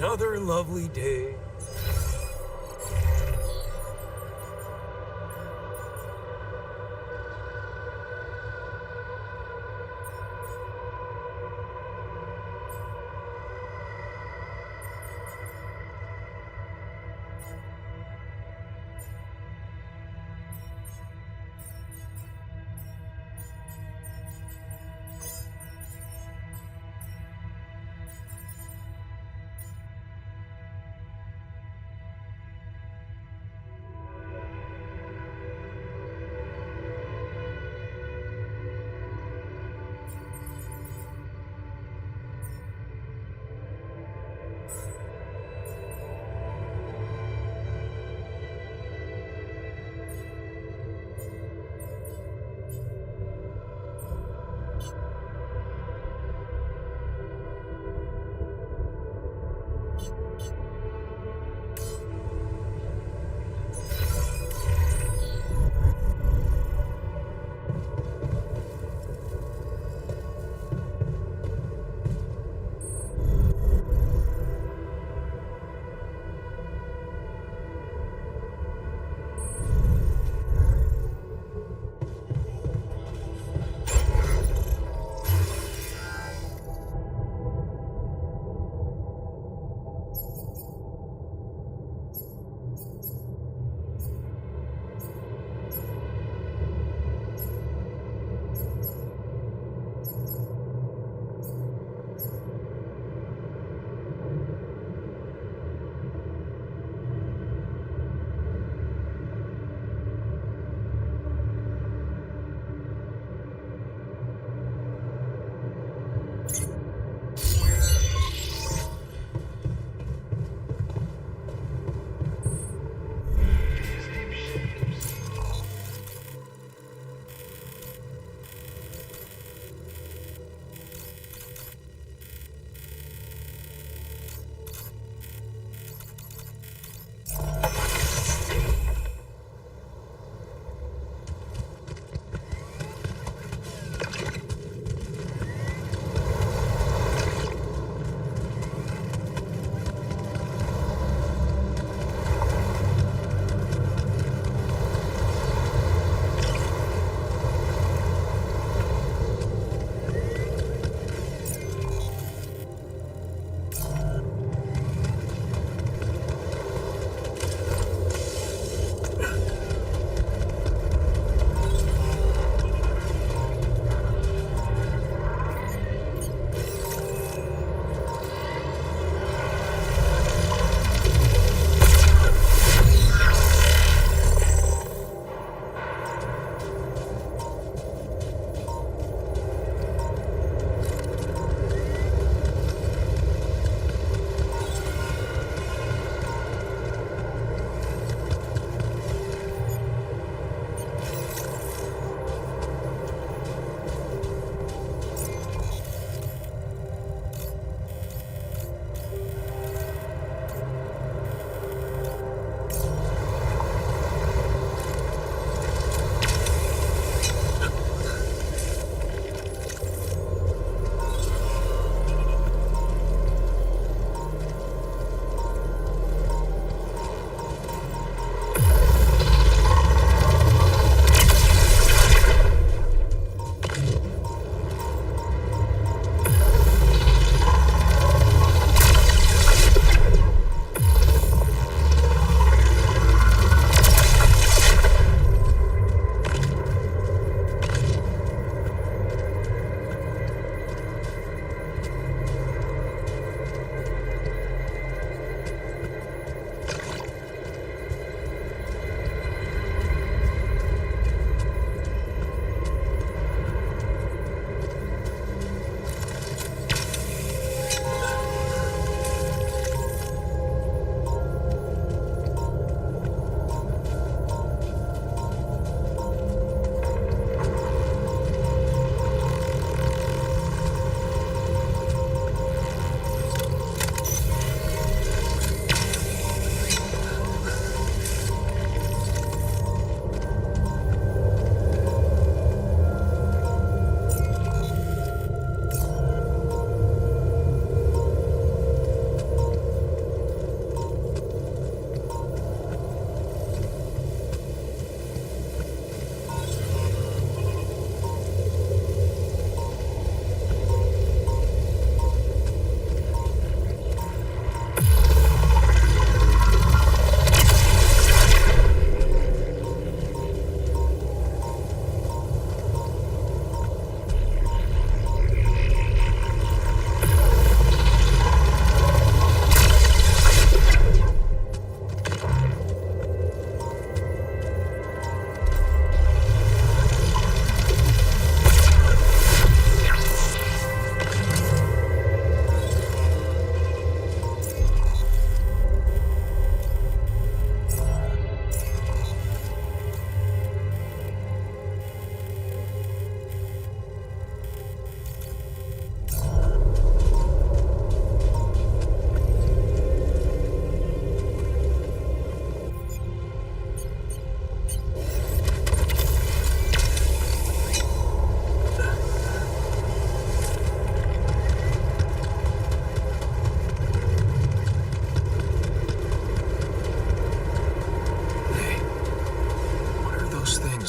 another lovely day.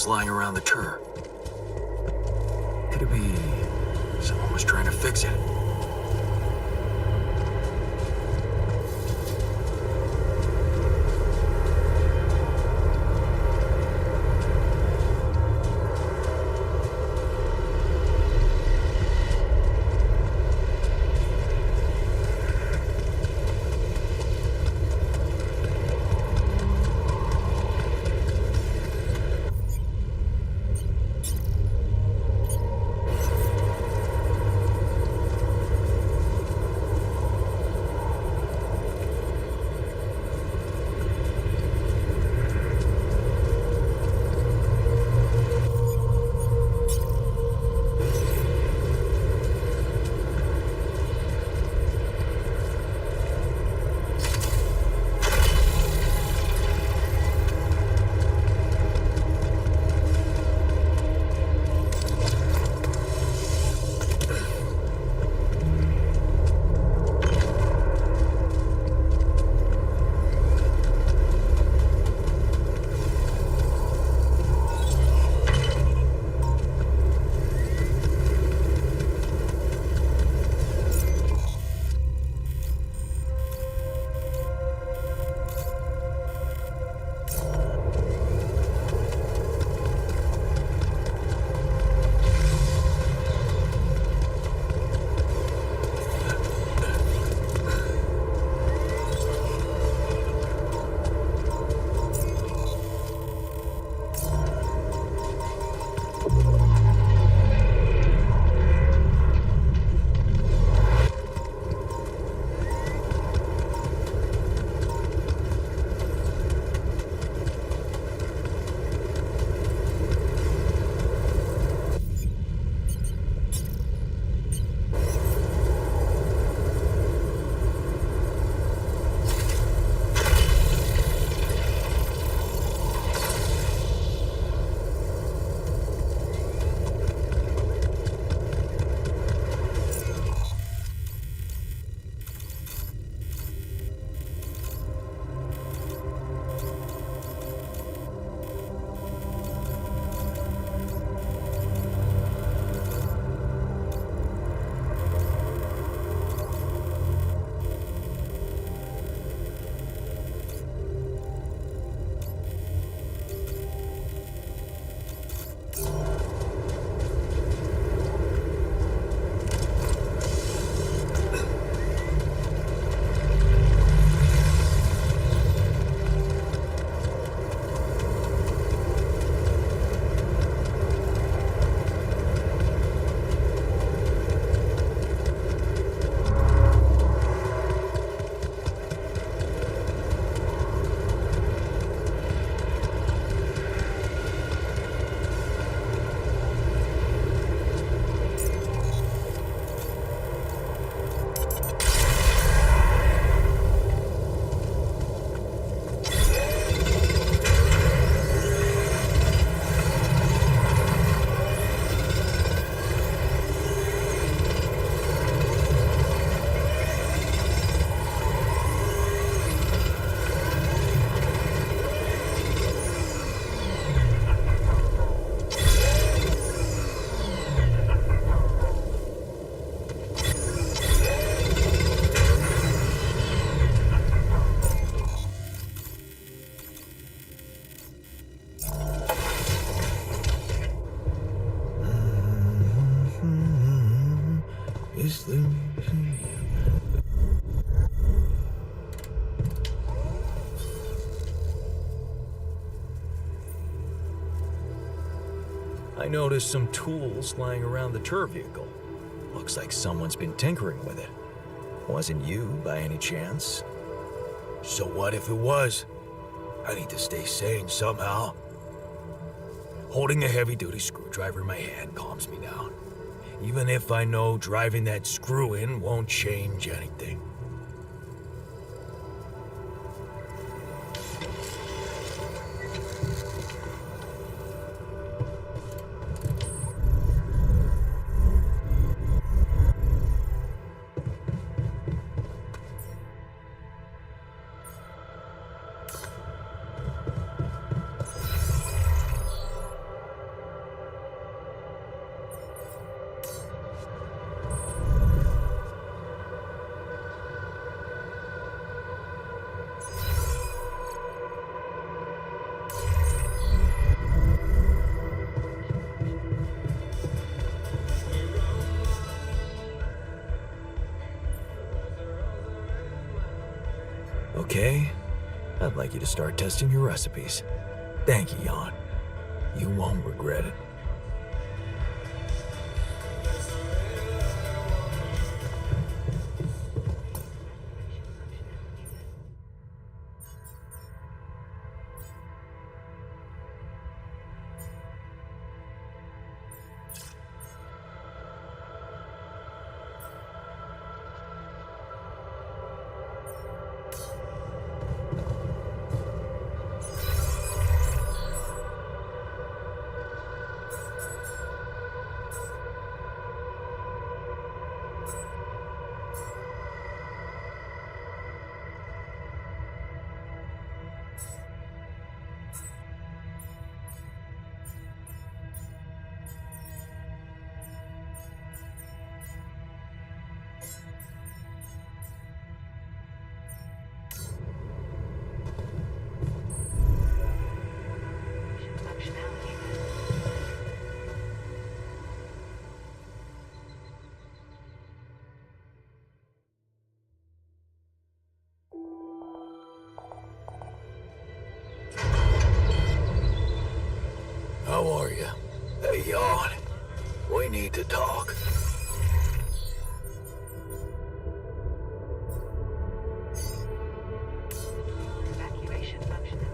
tools lying around the turret. Could it be someone was trying to fix it? I noticed some tools lying around the tour vehicle. Looks like someone's been tinkering with it. Wasn't you, by any chance? So what if it was? I need to stay sane somehow. Holding a heavy-duty screwdriver in my hand calms me down, even if I know driving that screw in won't change anything. Okay, I'd like you to start testing your recipes. Thank you, Jan. You won't regret it. How are you? Hey, Jan. We need to talk. Evacuation functioning.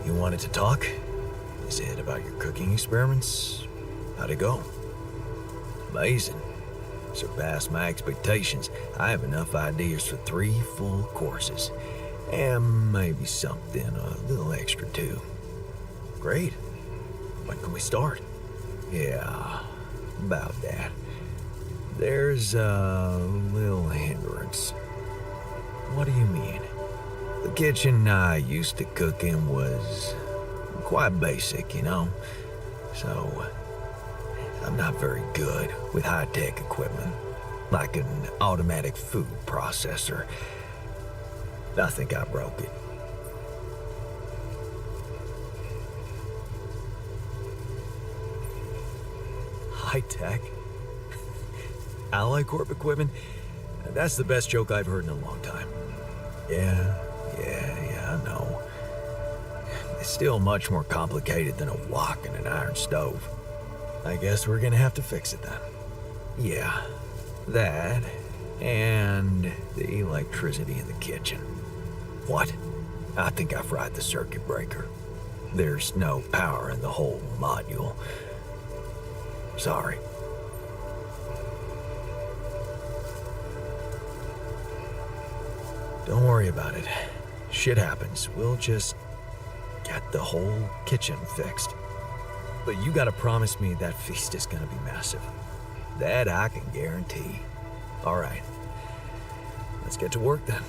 You wanted to talk? Is it about your cooking experiments? How'd it go? Amazing. Surpassed my expectations. I have enough ideas for 3 full courses. And maybe something a little extra too. Great. When can we start? Yeah, about that. There's a little hindrance. What do you mean? The kitchen I used to cook in was quite basic, you know? So, I'm not very good with high-tech equipment, like an automatic food processor. I think I broke it. High-tech? Alloy-Corp equipment? That's the best joke I've heard in a long time. Yeah, I know. It's still much more complicated than a wok and an iron stove. I guess we're gonna have to fix it then. Yeah, that and the electricity in the kitchen. What? I think I fried the circuit breaker. There's no power in the whole module. Sorry. Don't worry about it. Shit happens. We'll just get the whole kitchen fixed. But you gotta promise me that feast is gonna be massive. That I can guarantee. All right. Let's get to work then.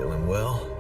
Feeling well?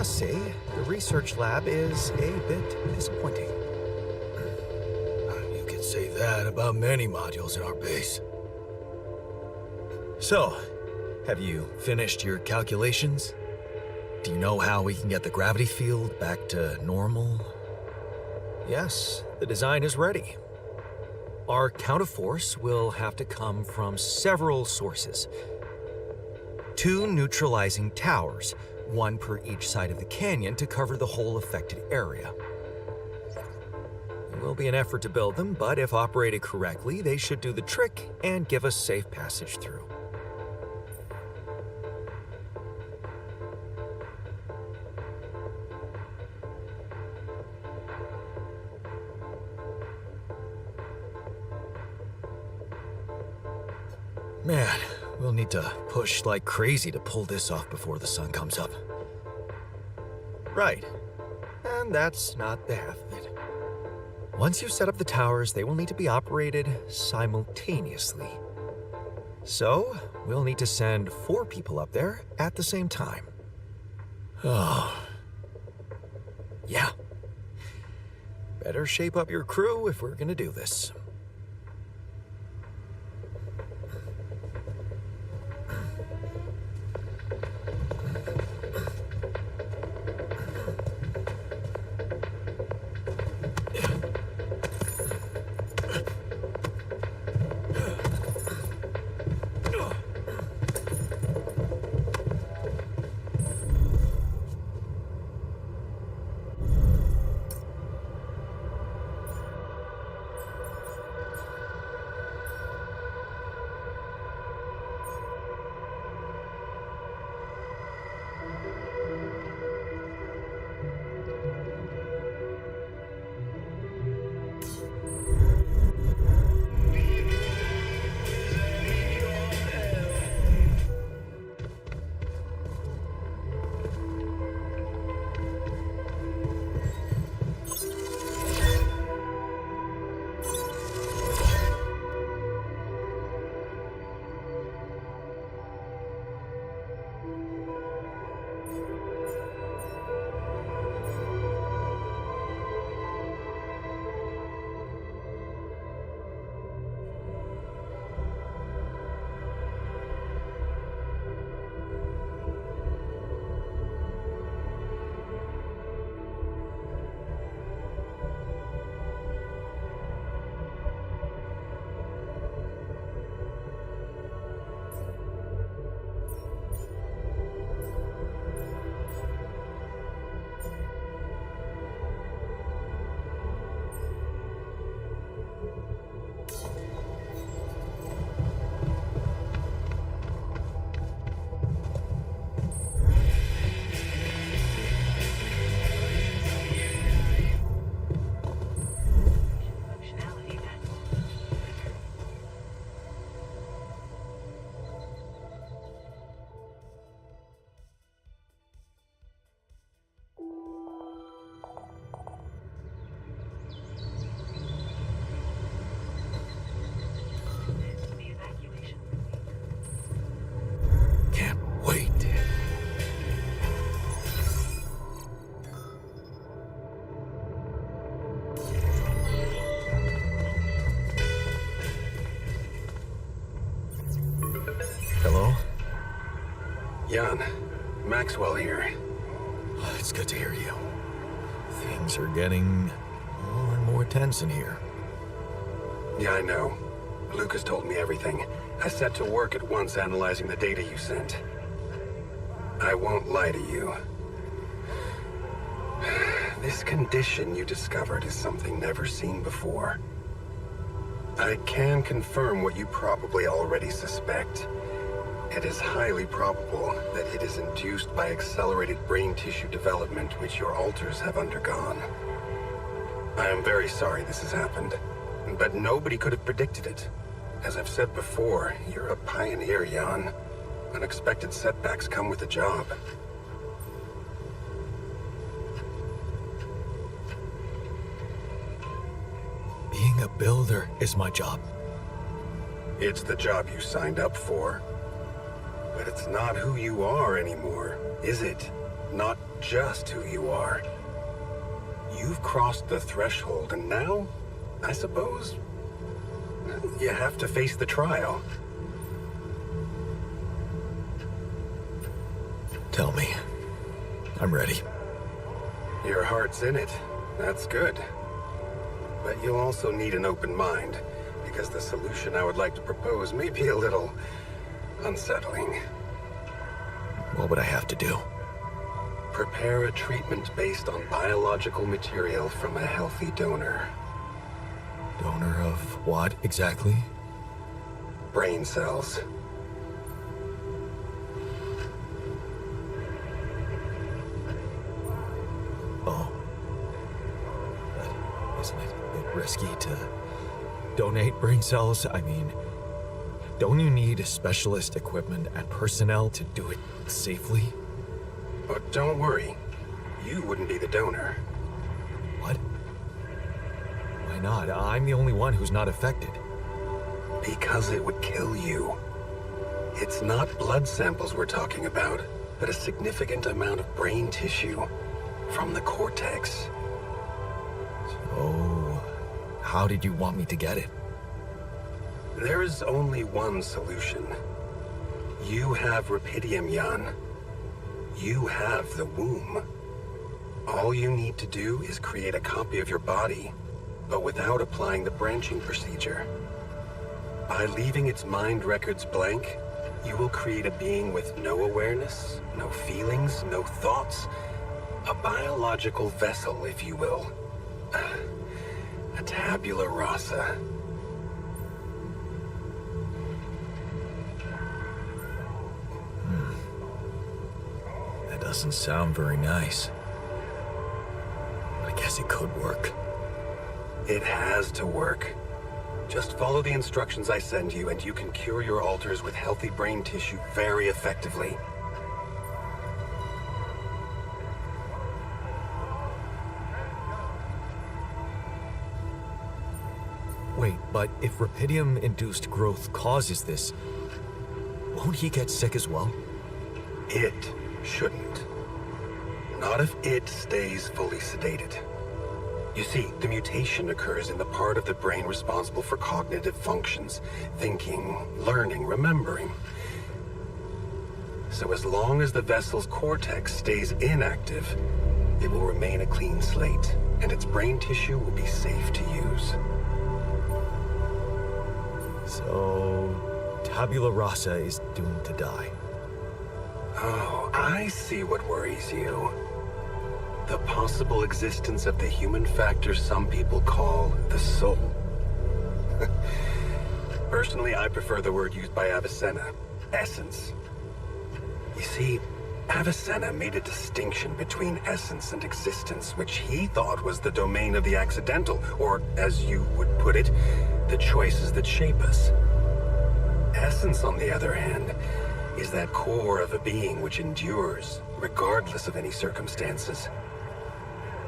must say, the research lab is a bit disappointing. You could say that about many modules in our base. So, have you finished your calculations? Do you know how we can get the gravity field back to normal? Yes, the design is ready. Our counterforce will have to come from several sources. 2 neutralizing towers, 1 per each side of the canyon to cover the whole affected area. It will be an effort to build them, but if operated correctly, they should do the trick and give us safe passage through. Man, we'll need to push like crazy to pull this off before the sun comes up. Right. And that's not the half of it. Once you set up the towers, they will need to be operated simultaneously. So, we'll need to send 4 people up there at the same time. Oh, Yeah. Better shape up your crew if we're gonna do this. Functionality then. The evacuation. can't wait. Hello? Jan, Maxwell here. It's good to hear you. Things are getting more and more tense in here. Yeah, I know. Lucas told me everything. I set to work at once analyzing the data you sent. I won't lie to you. This condition you discovered is something never seen before. I can confirm what you probably already suspect. It is highly probable that it is induced by accelerated brain tissue development which your alters have undergone. I am very sorry this has happened, but nobody could have predicted it. As I've said before, you're a pioneer, Jan. Unexpected setbacks come with the job. Being a builder is my job. It's the job you signed up for. But it's not who you are anymore, is it? Not just who you are. You've crossed the threshold, and now, I suppose, you have to face the trial. Tell me. I'm ready. Your heart's in it. That's good. But you'll also need an open mind. because the solution I would like to propose may be a little unsettling. What would I have to do? Prepare a treatment based on biological material from a healthy donor. Donor of what exactly? Brain cells. Oh. But isn't it a bit risky to donate brain cells? I mean, don't you need specialist equipment and personnel to do it safely? But don't worry, you wouldn't be the donor. What? Why not? I'm the only one who's not affected. Because it would kill you. It's not blood samples we're talking about, but a significant amount of brain tissue from the cortex. So, how did you want me to get it? There is only one solution. You have Rapidium, Jan. You have the womb. All you need to do is create a copy of your body, but without applying the branching procedure. By leaving its mind records blank, you will create a being with no awareness, no feelings, no thoughts. A biological vessel, if you will. A tabula rasa. That doesn't sound very nice. But I guess it could work. It has to work. Just follow the instructions I send you, and you can cure your alters with healthy brain tissue very effectively. Wait, but if Rapidium-induced growth causes this, won't he get sick as well? It shouldn't. Not if it stays fully sedated. You see, the mutation occurs in the part of the brain responsible for cognitive functions, thinking, learning, remembering. So as long as the vessel's cortex stays inactive, it will remain a clean slate, and its brain tissue will be safe to use. So, tabula rasa is doomed to die. Oh, I see what worries you. The possible existence of the human factor some people call the soul. Personally, I prefer the word used by Avicenna, essence. You see, Avicenna made a distinction between essence and existence, which he thought was the domain of the accidental, or, as you would put it, the choices that shape us. Essence, on the other hand, is that core of a being which endures, regardless of any circumstances.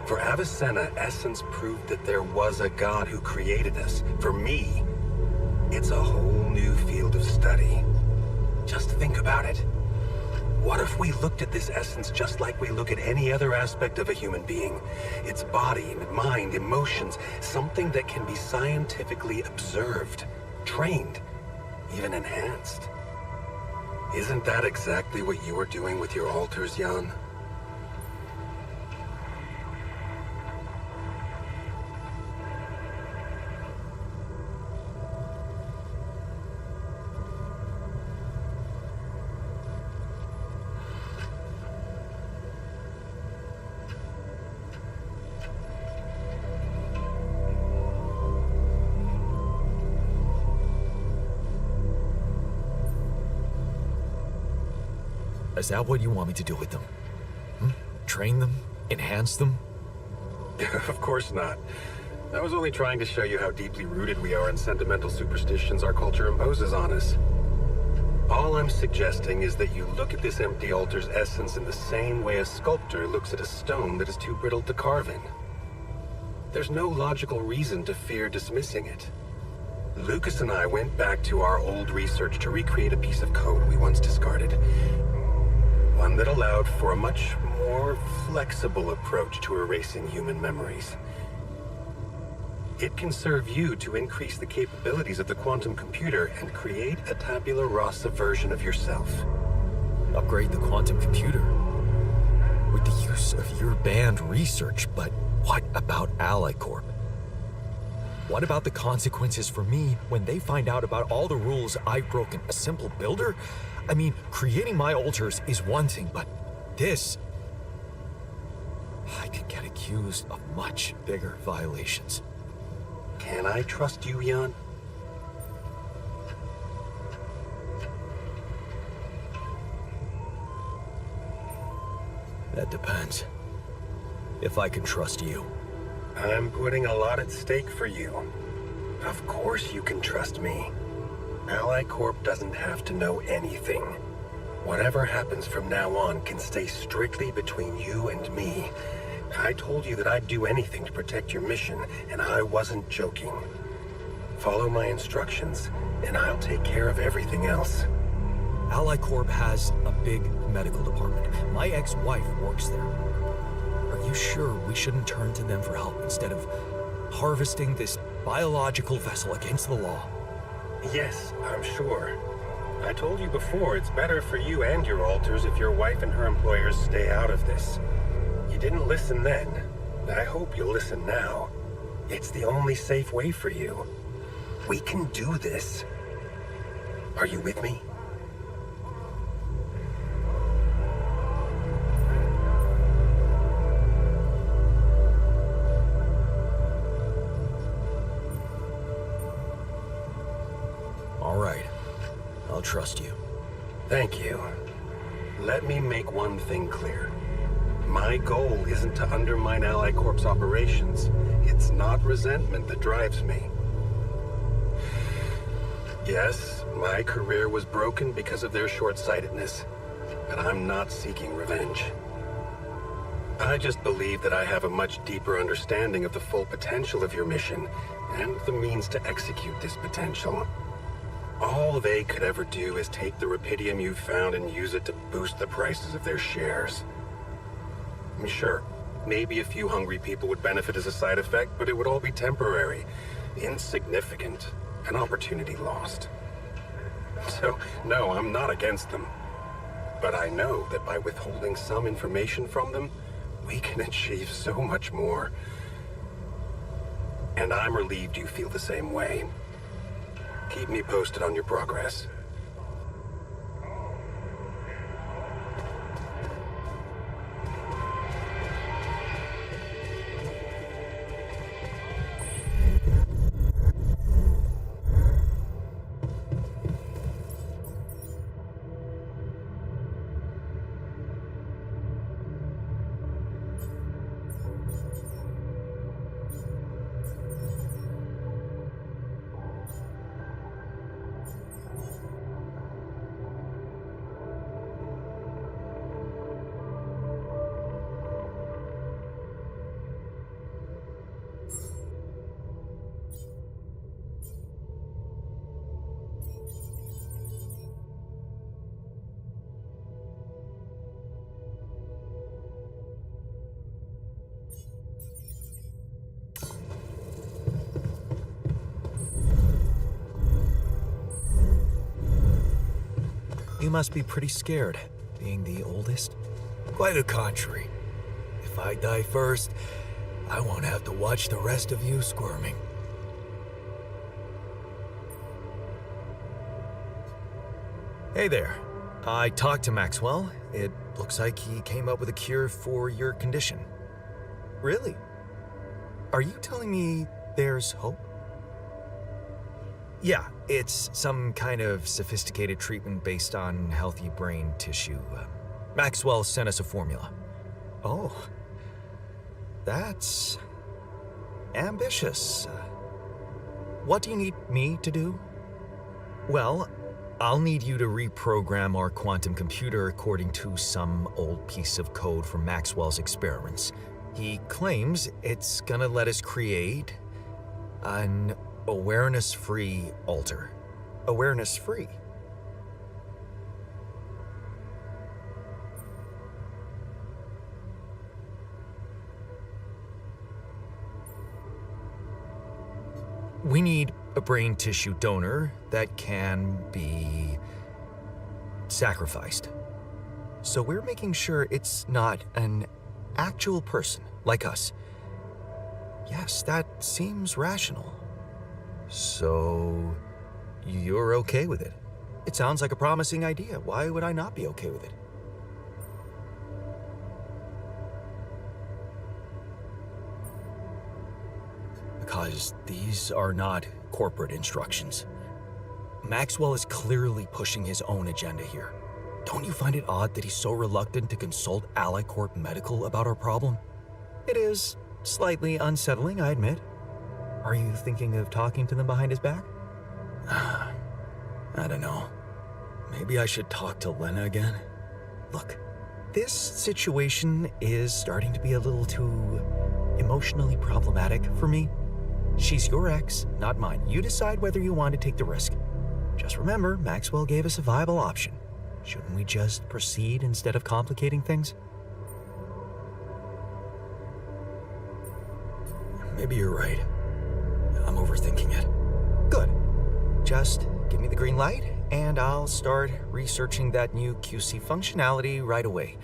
For Avicenna, essence proved that there was a God who created us. For me, it's a whole new field of study. Just think about it. What if we looked at this essence just like we look at any other aspect of a human being? Its body, mind, emotions, something that can be scientifically observed, trained, even enhanced. Isn't that exactly what you are doing with your alters, Jan? Is that what you want me to do with them? Train them? Enhance them? Of course not. I was only trying to show you how deeply rooted we are in sentimental superstitions our culture imposes on us. All I'm suggesting is that you look at this empty altar's essence in the same way a sculptor looks at a stone that is too brittle to carve in. There's no logical reason to fear dismissing it. Lucas and I went back to our old research to recreate a piece of code we once discarded. One that allowed for a much more flexible approach to erasing human memories. It can serve you to increase the capabilities of the quantum computer and create a tabula rasa version of yourself. Upgrade the quantum computer? With the use of your banned research, but what about Ally Corp? What about the consequences for me when they find out about all the rules I've broken? A simple builder? I mean, creating my altars is one thing, but this... I could get accused of much bigger violations. Can I trust you, Jan? That depends. If I can trust you. I'm putting a lot at stake for you. Of course you can trust me. Ally Corp doesn't have to know anything. Whatever happens from now on can stay strictly between you and me. I told you that I'd do anything to protect your mission, and I wasn't joking. Follow my instructions, and I'll take care of everything else. Ally Corp has a big medical department. My ex-wife works there. Are you sure we shouldn't turn to them for help instead of harvesting this biological vessel against the law? Yes, I'm sure. I told you before, it's better for you and your alters if your wife and her employers stay out of this. You didn't listen then. I hope you'll listen now. It's the only safe way for you. We can do this. Are you with me? All right. I'll trust you. Thank you. Let me make one thing clear. My goal isn't to undermine Ally Corp's operations. It's not resentment that drives me. Yes, my career was broken because of their short-sightedness, but I'm not seeking revenge. I just believe that I have a much deeper understanding of the full potential of your mission, and the means to execute this potential. All they could ever do is take the rupidium you've found and use it to boost the prices of their shares. Sure, maybe a few hungry people would benefit as a side effect, but it would all be temporary, insignificant, an opportunity lost. So, no, I'm not against them. But I know that by withholding some information from them, we can achieve so much more. And I'm relieved you feel the same way. Keep me posted on your progress. You must be pretty scared, being the oldest. Quite the contrary. If I die first, I won't have to watch the rest of you squirming. Hey there. I talked to Maxwell. It looks like he came up with a cure for your condition. Really? Are you telling me there's hope? Yeah, it's some kind of sophisticated treatment based on healthy brain tissue. Maxwell sent us a formula. Oh, that's ambitious. What do you need me to do? Well, I'll need you to reprogram our quantum computer according to some old piece of code from Maxwell's experiments. He claims it's gonna let us create an awareness-free altar. Awareness-free? We need a brain tissue donor that can be sacrificed. So we're making sure it's not an actual person like us. Yes, that seems rational. So, you're okay with it? It sounds like a promising idea. Why would I not be okay with it? Because these are not corporate instructions. Maxwell is clearly pushing his own agenda here. Don't you find it odd that he's so reluctant to consult AliCorp Medical about our problem? It is slightly unsettling, I admit. Are you thinking of talking to them behind his back? I don't know. Maybe I should talk to Lena again? Look, this situation is starting to be a little too emotionally problematic for me. She's your ex, not mine. You decide whether you want to take the risk. Just remember, Maxwell gave us a viable option. Shouldn't we just proceed instead of complicating things? Maybe you're right. I'm overthinking it. Good. Just give me the green light, and I'll start researching that new QC functionality right away.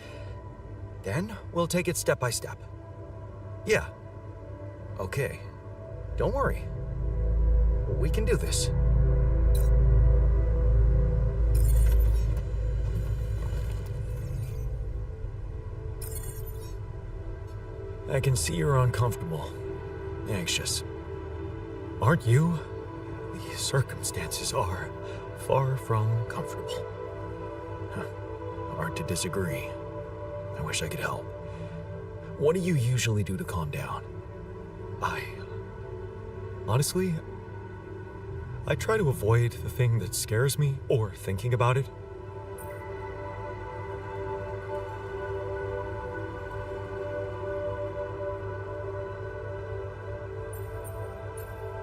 Then we'll take it step by step. Yeah. Okay. Don't worry. We can do this. I can see you're uncomfortable, anxious. Aren't you? The circumstances are far from comfortable. Hard to disagree. I wish I could help. What do you usually do to calm down? Honestly, I try to avoid the thing that scares me or thinking about it.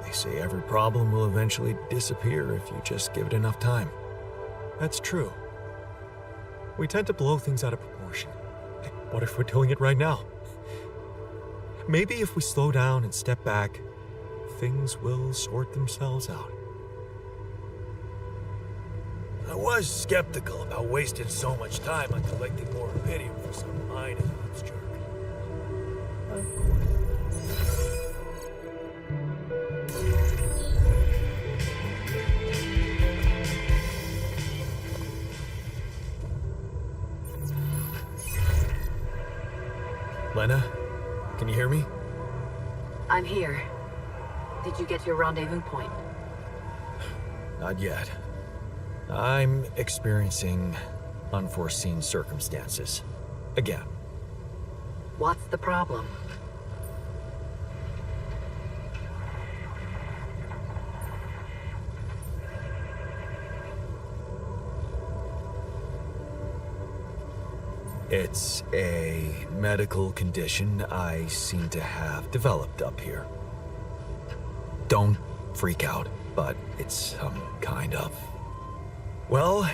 They say every problem will eventually disappear if you just give it enough time. That's true. We tend to blow things out of proportion. What if we're doing it right now? Maybe if we slow down and step back, things will sort themselves out. I was skeptical about wasting so much time on collecting more video for some mining ops jerk. Lena, can you hear me? I'm here. Did you get your rendezvous point? Not yet. I'm experiencing unforeseen circumstances. Again. What's the problem? It's a medical condition I seem to have developed up here. Don't freak out, but it's some kind of... well,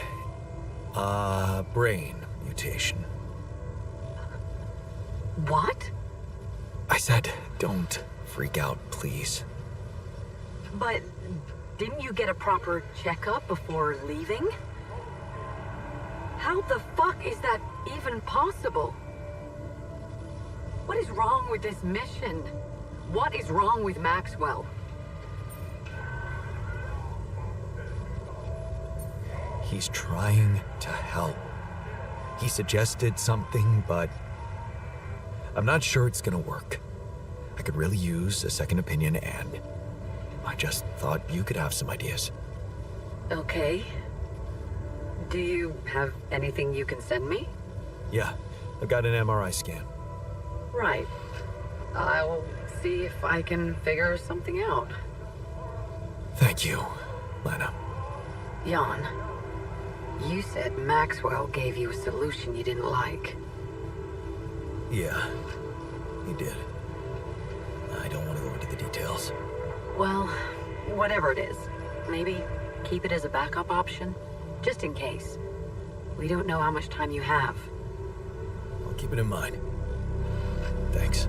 brain mutation. What? I said, don't freak out, please. But didn't you get a proper checkup before leaving? How the fuck is that even possible? What is wrong with this mission? What is wrong with Maxwell? He's trying to help. He suggested something, but I'm not sure it's gonna work. I could really use a second opinion, and I just thought you could have some ideas. Okay. Do you have anything you can send me? Yeah, I've got an MRI scan. Right. I'll see if I can figure something out. Thank you, Lena. Jan, you said Maxwell gave you a solution you didn't like. Yeah, he did. I don't want to go into the details. Well, whatever it is, maybe keep it as a backup option, just in case. We don't know how much time you have. I'll keep it in mind. Thanks.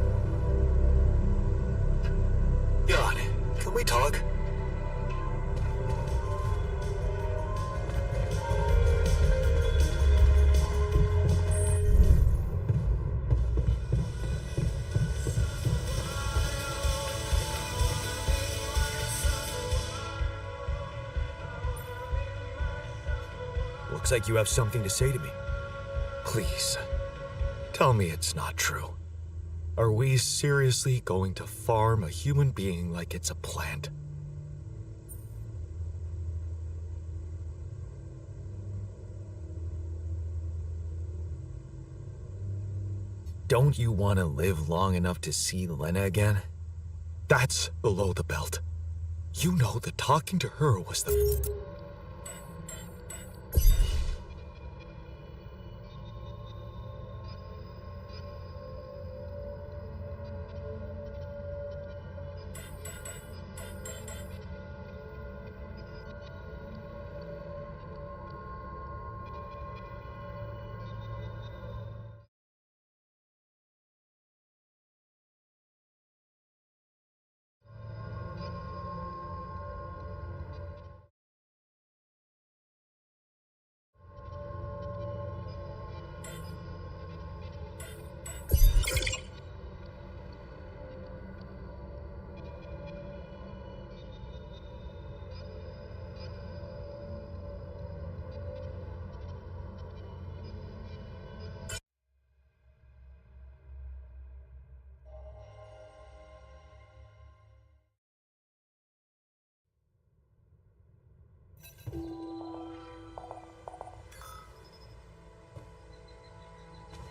God, can we talk? Looks like you have something to say to me. Please, tell me it's not true. Are we seriously going to farm a human being like it's a plant? Don't you want to live long enough to see Lena again? That's below the belt. You know that talking to her was the...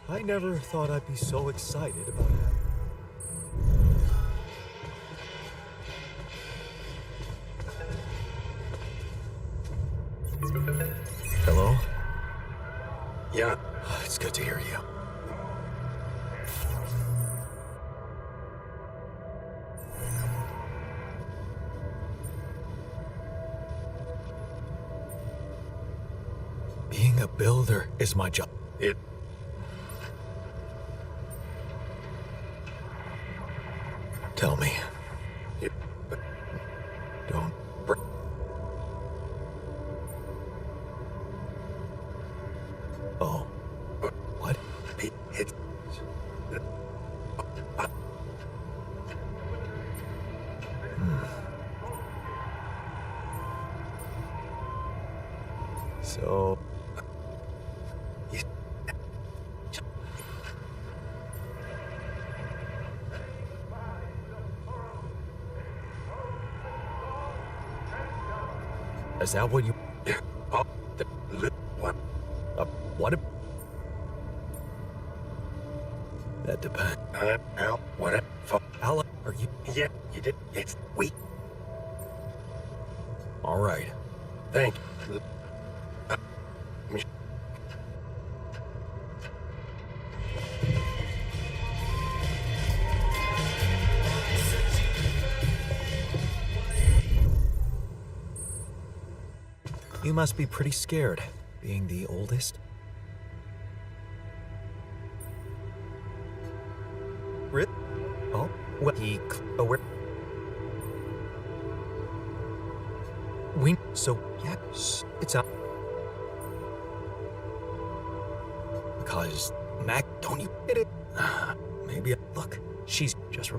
I never thought I'd be so excited about it. Hello? Yeah, It's good to hear you. Being a builder is my job. it... Tell me. it Don't. Oh. What? it... So. Is that what you... Oh, the what? What? That depends. Al, what? Ala, are you... Yeah, you did. It's weak. All right. Thank you. You must be pretty scared, being the oldest. Rip? Oh, well, he... Aware... So, yes, it's up. Because, Mac, don't you get it? Maybe, look, she's just...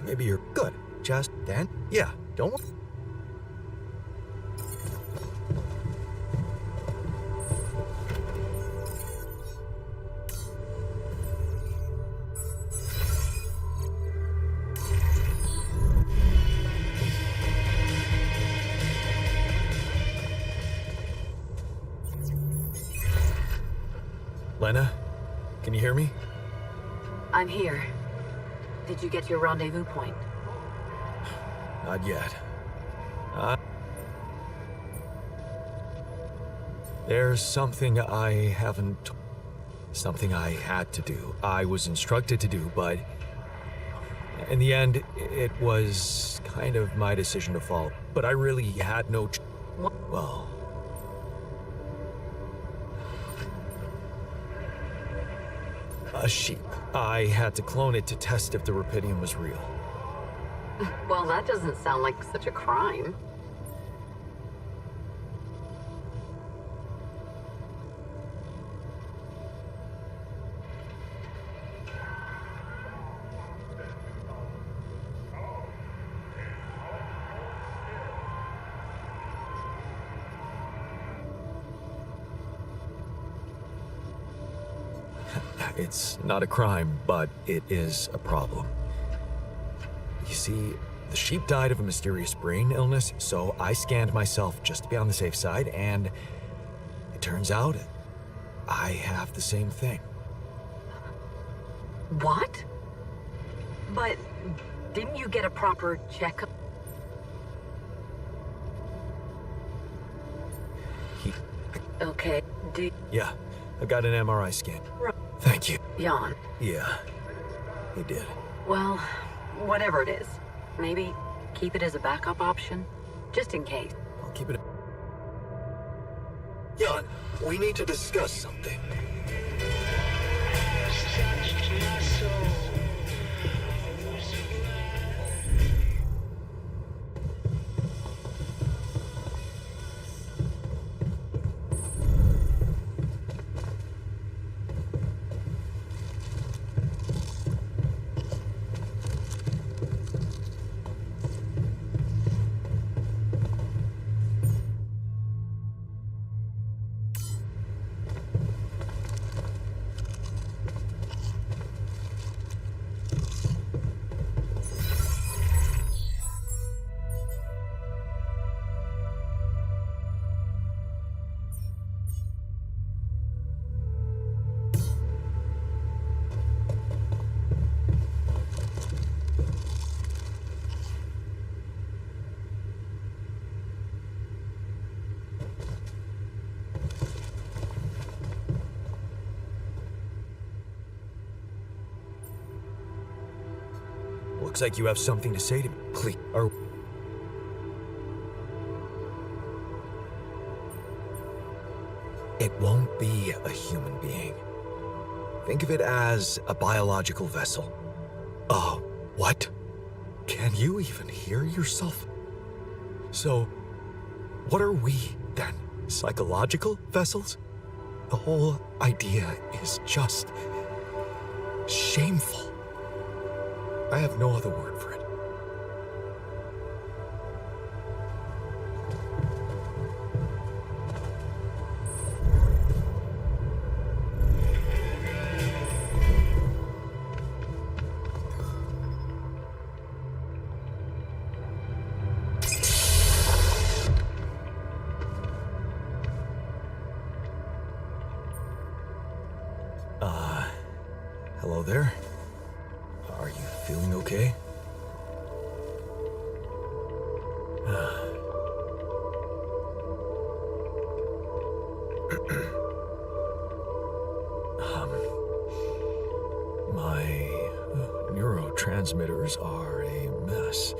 Maybe you're good. Just then? Yeah, don't... Lena, can you hear me? I'm here. Did you get to your rendezvous point? Not yet. There's something I haven't... Something I had to do. I was instructed to do, but... In the end, it was kind of my decision to follow. But I really had no... Well... A sheep. I had to clone it to test if the rupidium was real. Well, that doesn't sound like such a crime. It's not a crime, but it is a problem. You see, the sheep died of a mysterious brain illness, so I scanned myself just to be on the safe side, and it turns out I have the same thing. What? But didn't you get a proper checkup? Okay, Yeah, I got an MRI scan. Thank you. Jan. Yeah, he did. Well, whatever it is, maybe keep it as a backup option, just in case. I'll keep it. Jan, we need to discuss something. Looks like you have something to say to me. Please. Or it won't be a human being. Think of it as a biological vessel. Oh, what? Can you even hear yourself? So, what are we then? Psychological vessels? The whole idea is just shameful. I have no other word for it. Hello there? Are you feeling okay? My neurotransmitters are a mess.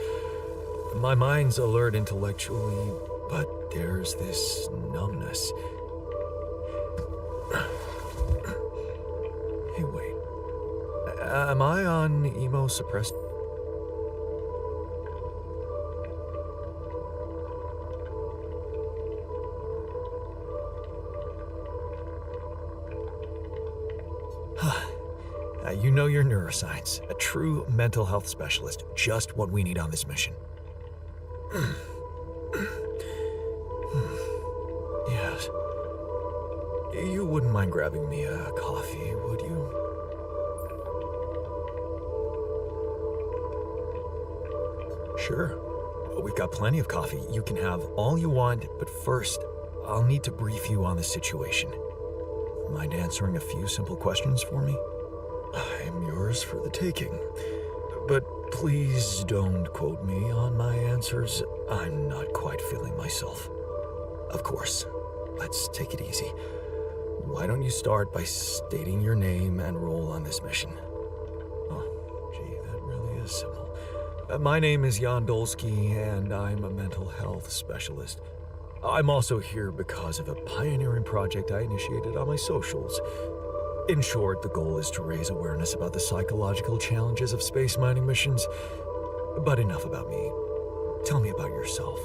My mind's alert intellectually, but there's this numbness. Hey, wait. Am I on immunosuppressant? You know your neuroscience. A true mental health specialist. Just what we need on this mission. Yes. You wouldn't mind grabbing me a coffee, would you? Sure. We've got plenty of coffee. You can have all you want, but first, I'll need to brief you on the situation. Mind answering a few simple questions for me? I'm yours for the taking. But please don't quote me on my answers. I'm not quite feeling myself. Of course. Let's take it easy. Why don't you start by stating your name and role on this mission? Oh, gee, that really is simple. My name is Jan Dolsky, and I'm a mental health specialist. I'm also here because of a pioneering project I initiated on my socials. In short, the goal is to raise awareness about the psychological challenges of space mining missions. But enough about me. Tell me about yourself.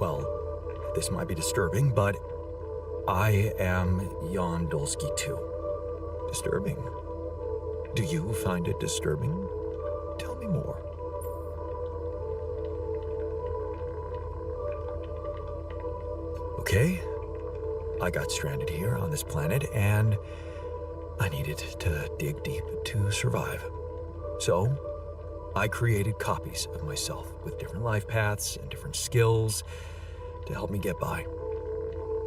Well, this might be disturbing, but I am Jan Dolsky too. Disturbing? Do you find it disturbing? Tell me more. Okay. I got stranded here on this planet, and I needed to dig deep to survive. So, I created copies of myself with different life paths and different skills to help me get by.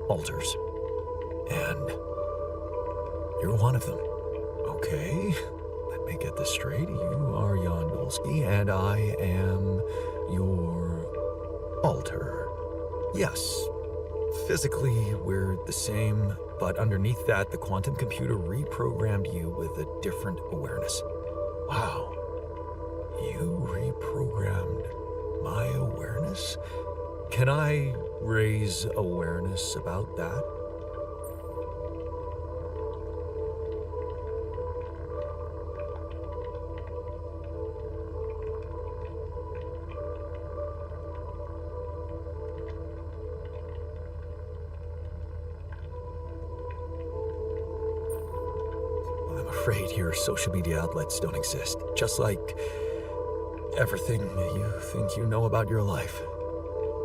Alters. And you're one of them. Okay, let me get this straight. You are Jan Dolsky, and I am your alter. Yes, physically we're the same, but underneath that, the quantum computer reprogrammed you with a different awareness. Wow. You reprogrammed my awareness? Can I raise awareness about that? I'm afraid your social media outlets don't exist, just like everything you think you know about your life.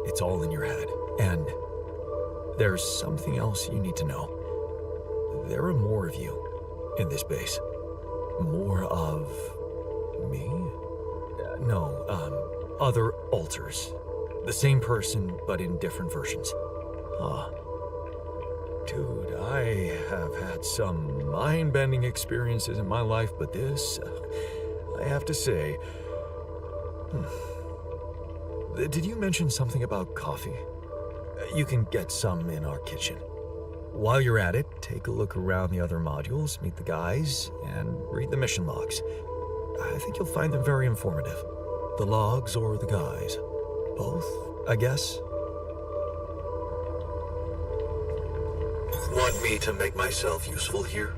It's all in your head. And there's something else you need to know. There are more of you in this base. More of me? No, other alters. The same person, but in different versions. Huh. Dude, I have had some mind-bending experiences in my life, but this, I have to say... Did you mention something about coffee? You can get some in our kitchen. While you're at it, take a look around the other modules, meet the guys, and read the mission logs. I think you'll find them very informative. The logs or the guys. Both, I guess. Want me to make myself useful here?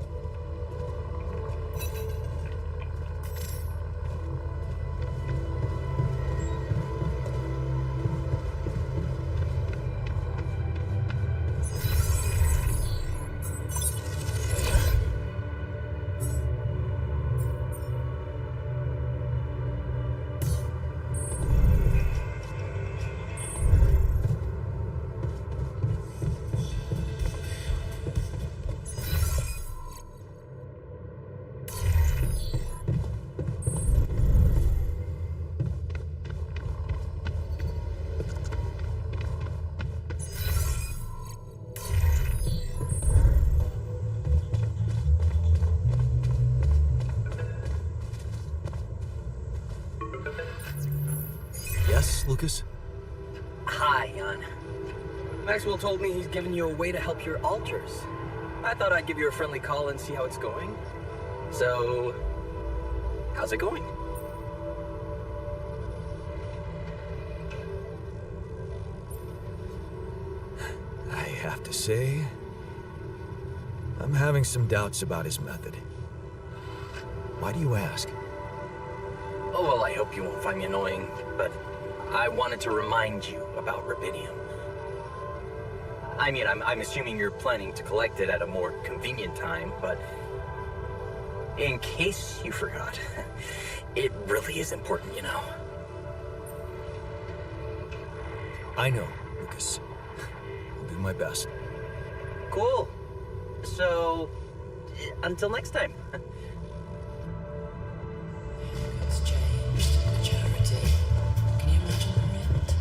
Yes, Lucas? Hi, Jan. Maxwell told me he's giving you a way to help your alters. I thought I'd give you a friendly call and see how it's going. So, how's it going? I have to say, I'm having some doubts about his method. Why do you ask? Oh, well, I hope you won't find me annoying, but I wanted to remind you about rubidium. I mean, I'm assuming you're planning to collect it at a more convenient time, but in case you forgot, it really is important, you know. I know, Lucas. I'll do my best. Cool. So, until next time. It's changed the charity. Can you imagine the rent?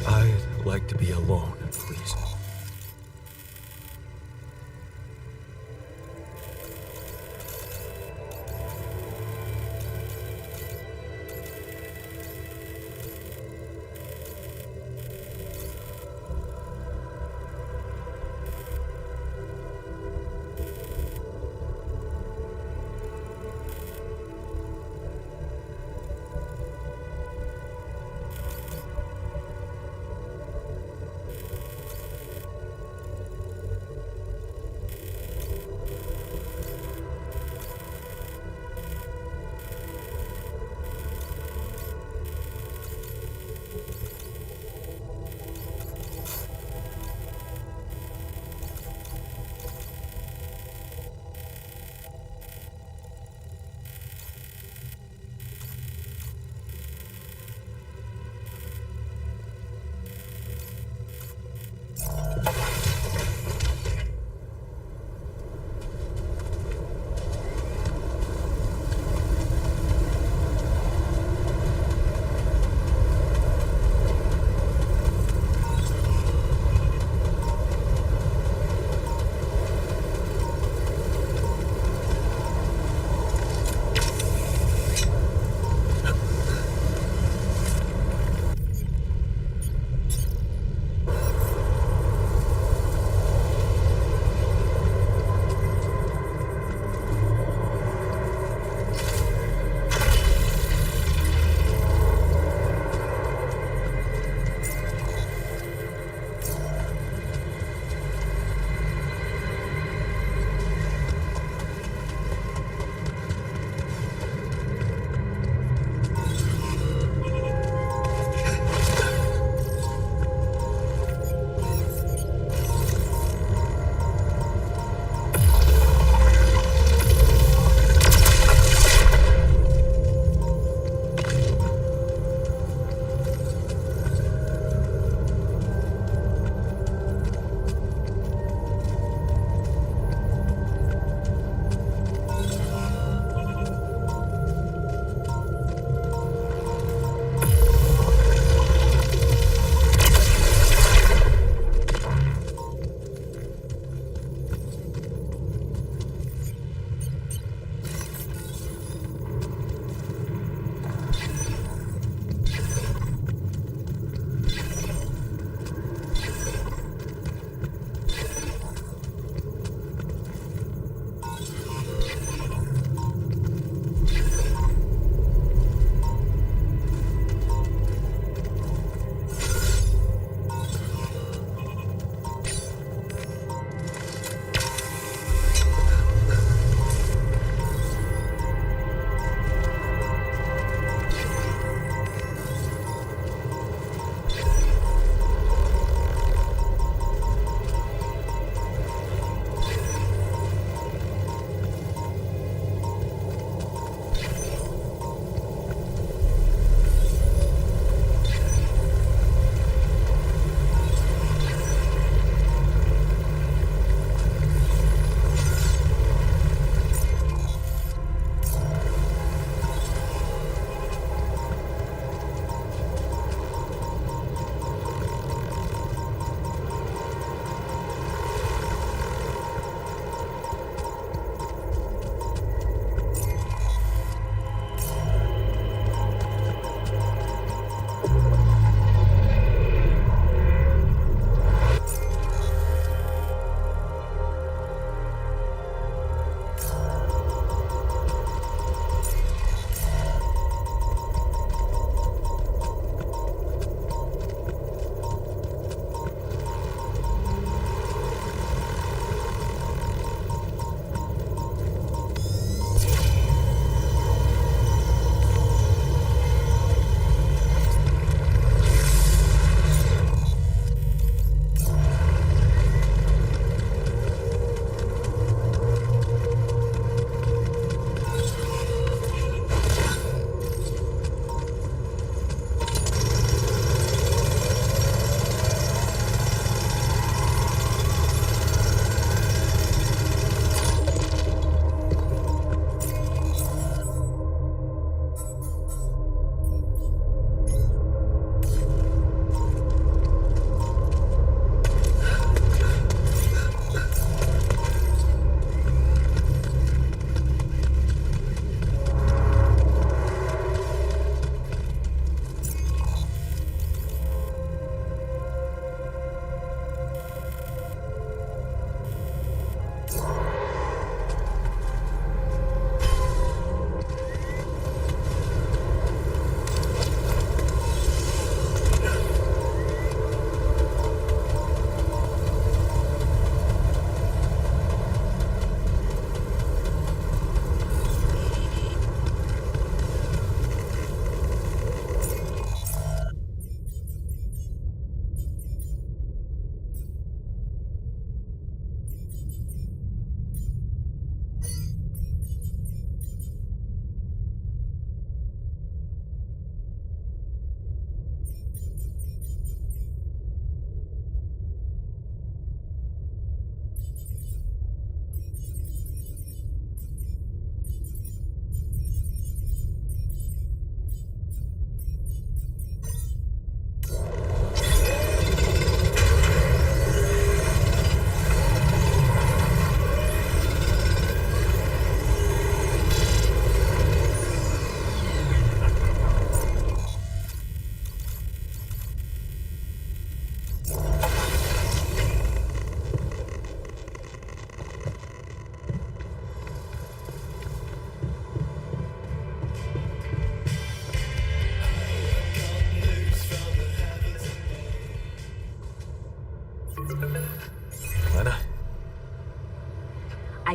I'd like to be alone, please.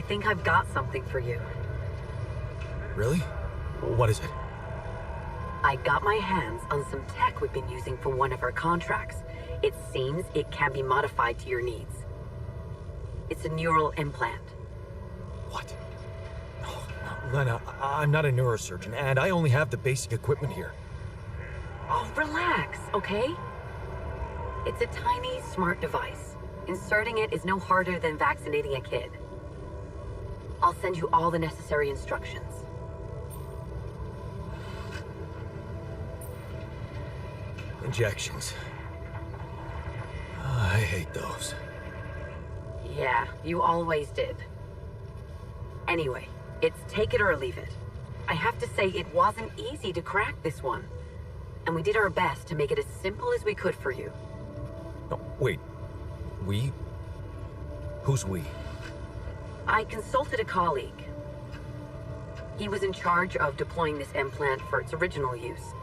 think I've got something for you. Really? What is it? I got my hands on some tech we've been using for one of our contracts. It seems it can be modified to your needs. It's a neural implant. What? Oh, Lena, I'm not a neurosurgeon, and I only have the basic equipment here. Oh, relax, okay? It's a tiny, smart device. Inserting it is no harder than vaccinating a kid. I'll send you all the necessary instructions. Injections. I hate those. Yeah, you always did. Anyway, it's take it or leave it. I have to say it wasn't easy to crack this one. And we did our best to make it as simple as we could for you. No, wait. We? Who's we? I consulted a colleague. He was in charge of deploying this implant for its original use.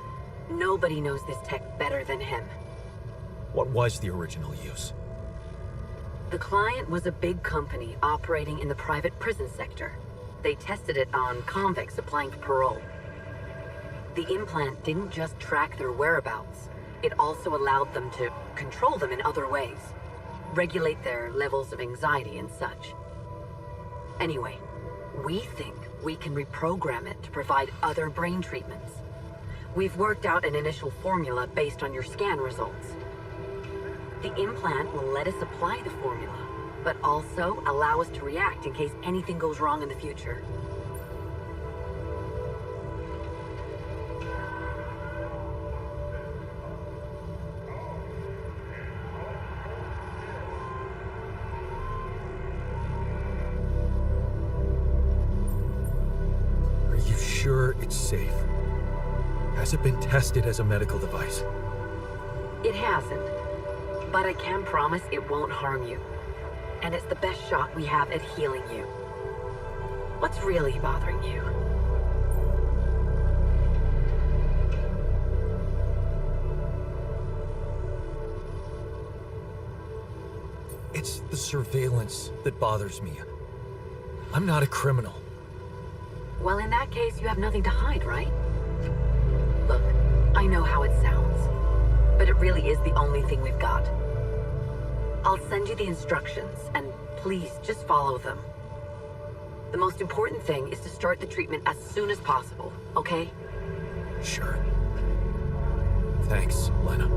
Nobody knows this tech better than him. What was the original use? The client was a big company operating in the private prison sector. They tested it on convicts applying for parole. The implant didn't just track their whereabouts, it also allowed them to control them in other ways, regulate their levels of anxiety and such. Anyway, we think we can reprogram it to provide other brain treatments. We've worked out an initial formula based on your scan results. The implant will let us apply the formula, but also allow us to react in case anything goes wrong in the future. Are you sure it's safe? Has it been tested as a medical device? It hasn't, but I can promise it won't harm you. And it's the best shot we have at healing you. What's really bothering you? It's the surveillance that bothers me. I'm not a criminal. Well, in that case, you have nothing to hide, right? Look, I know how it sounds, but it really is the only thing we've got. I'll send you the instructions, and please just follow them. The most important thing is to start the treatment as soon as possible, okay? Sure. Thanks, Lena.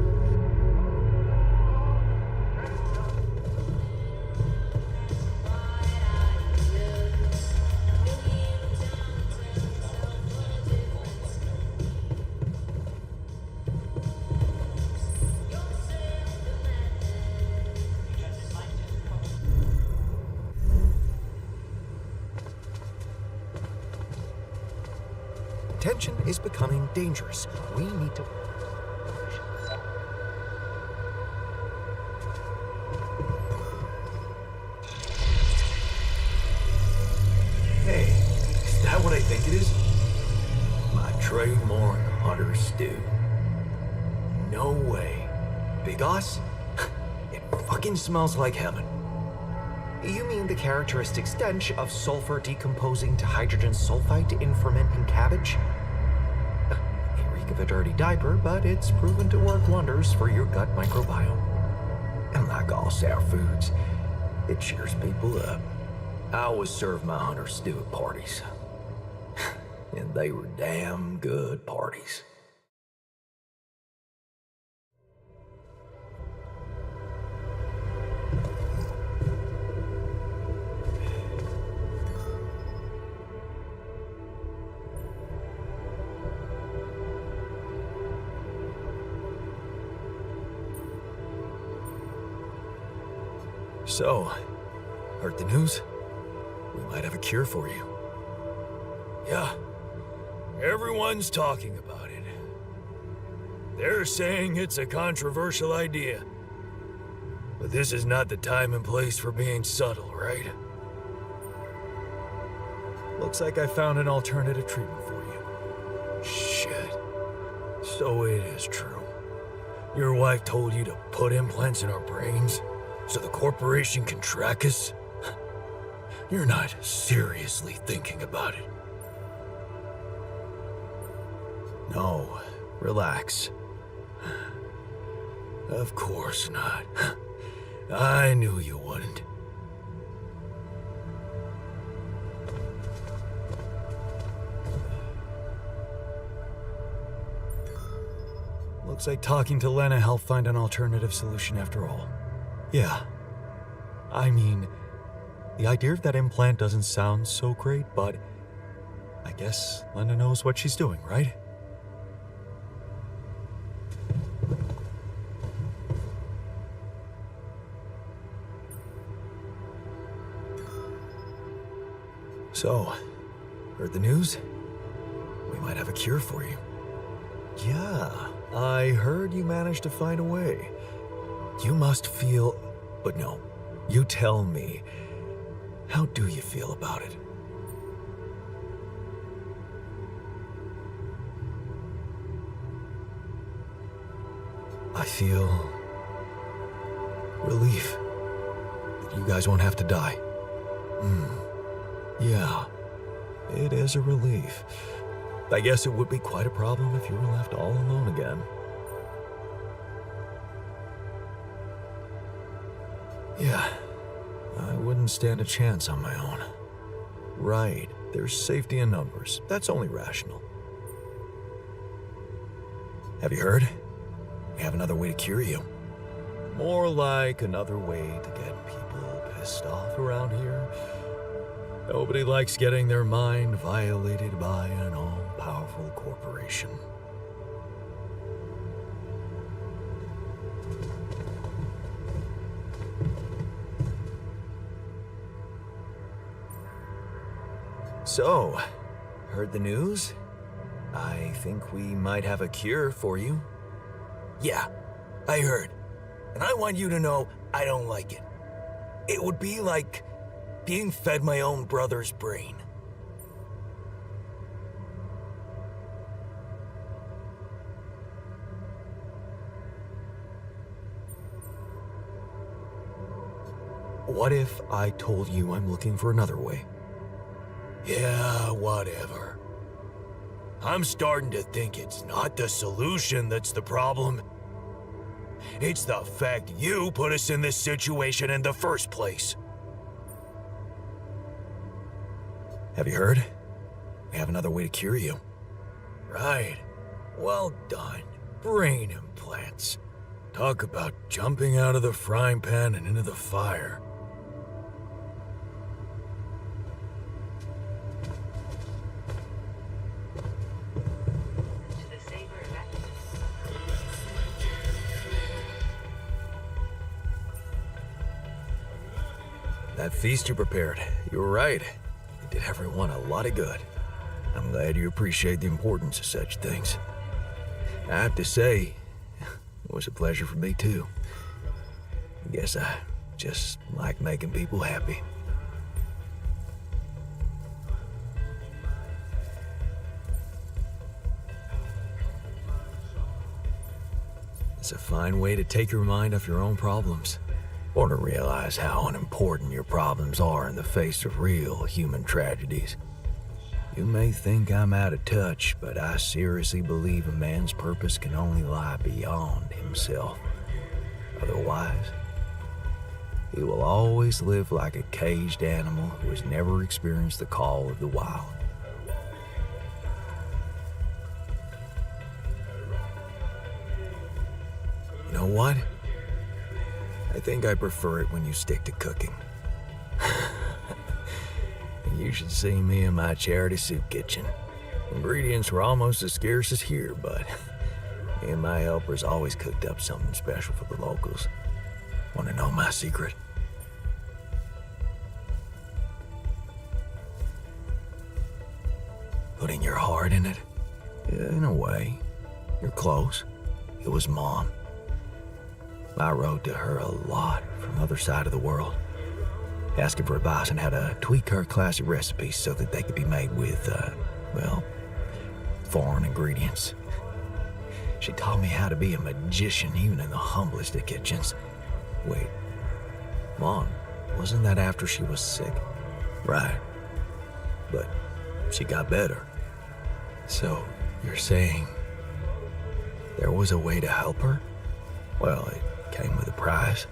Tension is becoming dangerous. We need to... Hey, is that what I think it is? My trademark hunter stew. No way. Big Oss? It fucking smells like heaven. You mean the characteristic stench of sulfur decomposing to hydrogen sulfide in fermenting cabbage? A reek of a dirty diaper, but it's proven to work wonders for your gut microbiome. And like all sour foods, it cheers people up. I always serve my hunter stew at parties. And they were damn good parties. So, heard the news? We might have a cure for you. Yeah, everyone's talking about it. They're saying it's a controversial idea. But this is not the time and place for being subtle, right? Looks like I found an alternative treatment for you. Shit. So it is true. Your wife told you to put implants in our brains so the corporation can track us? You're not seriously thinking about it. No, relax. Of course not. I knew you wouldn't. Looks like talking to Lena helped find an alternative solution after all. Yeah. I mean, the idea of that implant doesn't sound so great, but I guess Lena knows what she's doing, right? So, heard the news? We might have a cure for you. Yeah, I heard you managed to find a way. You must feel... But no, you tell me. How do you feel about it? I feel relief that you guys won't have to die. Yeah, it is a relief. I guess it would be quite a problem if you were left all alone again. Yeah, I wouldn't stand a chance on my own. Right, there's safety in numbers. That's only rational. Have you heard? We have another way to cure you. More like another way to get people pissed off around here. Nobody likes getting their mind violated by an all-powerful corporation. So, heard the news? I think we might have a cure for you. Yeah, I heard. And I want you to know I don't like it. It would be like being fed my own brother's brain. What if I told you I'm looking for another way? Yeah, whatever. I'm starting to think it's not the solution that's the problem. It's the fact you put us in this situation in the first place. Have you heard? We have another way to cure you. Right. Well done. Brain implants. Talk about jumping out of the frying pan and into the fire. That feast you prepared, you were right. It did everyone a lot of good. I'm glad you appreciate the importance of such things. I have to say, it was a pleasure for me too. I guess I just like making people happy. It's a fine way to take your mind off your own problems, or to realize how unimportant your problems are in the face of real human tragedies. You may think I'm out of touch, but I seriously believe a man's purpose can only lie beyond himself. Otherwise, he will always live like a caged animal who has never experienced the call of the wild. You know what? I think I prefer it when you stick to cooking. You should see me in my charity soup kitchen. Ingredients were almost as scarce as here, but me and my helpers always cooked up something special for the locals. Want to know my secret? Putting your heart in it? Yeah, in a way. You're close. It was Mom. I wrote to her a lot from the other side of the world, asking for advice on how to tweak her classic recipes so that they could be made with, foreign ingredients. She taught me how to be a magician even in the humblest of kitchens. Wait, Mom, wasn't that after she was sick? Right. But she got better. So, you're saying there was a way to help her? Well, it came with a price.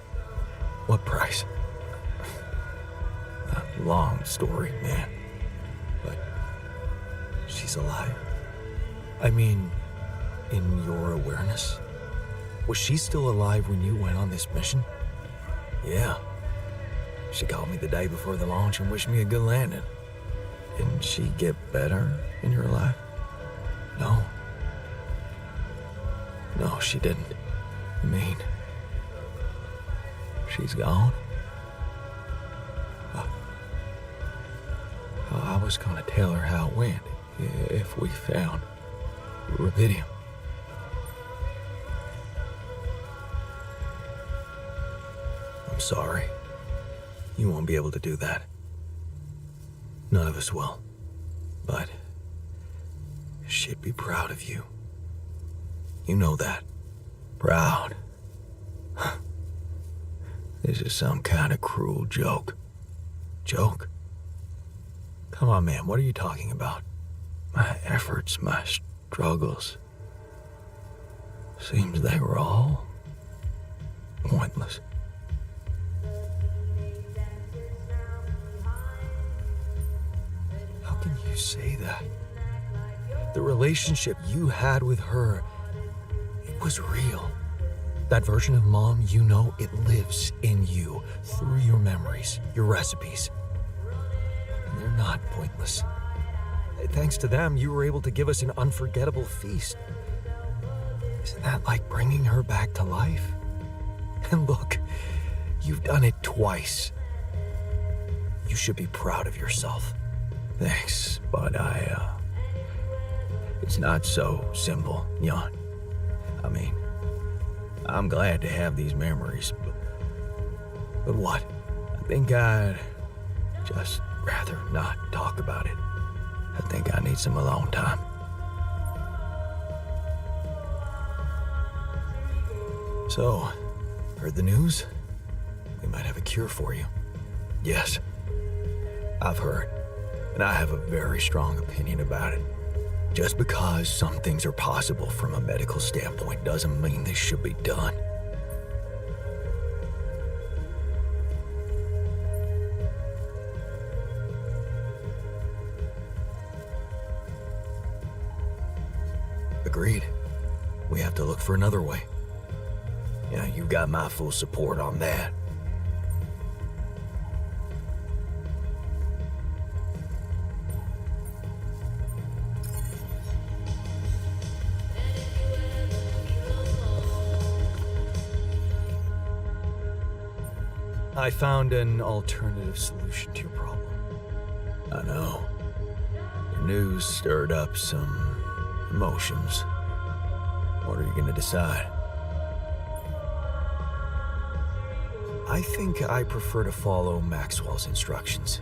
What price? A long story, man. But she's alive? I mean, in your awareness? Was she still alive when you went on this mission? Yeah. She called me the day before the launch and wished me a good landing. Didn't she get better in your life? No. No, she didn't. I mean, she's gone? I was gonna tell her how it went if we found rubidium. I'm sorry. You won't be able to do that. None of us will. But she'd be proud of you. You know that. Proud. This is some kind of cruel joke. Joke? Come on, man, what are you talking about? My efforts, my struggles. Seems they were all pointless. How can you say that? The relationship you had with her, it was real. That version of Mom, you know, it lives in you through your memories, your recipes. And they're not pointless. Thanks to them, you were able to give us an unforgettable feast. Isn't that like bringing her back to life? And look, you've done it twice. You should be proud of yourself. Thanks, but it's not so simple, Jan. I mean, I'm glad to have these memories, But what? I think I'd just rather not talk about it. I think I need some alone time. So, heard the news? We might have a cure for you. Yes, I've heard, and I have a very strong opinion about it. Just because some things are possible from a medical standpoint doesn't mean they should be done. Agreed. We have to look for another way. Yeah, you got my full support on that. I found an alternative solution to your problem. I know. The news stirred up some emotions. What are you gonna decide? I think I prefer to follow Maxwell's instructions.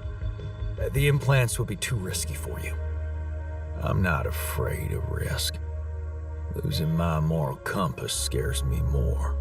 The implants would be too risky for you. I'm not afraid of risk. Losing my moral compass scares me more.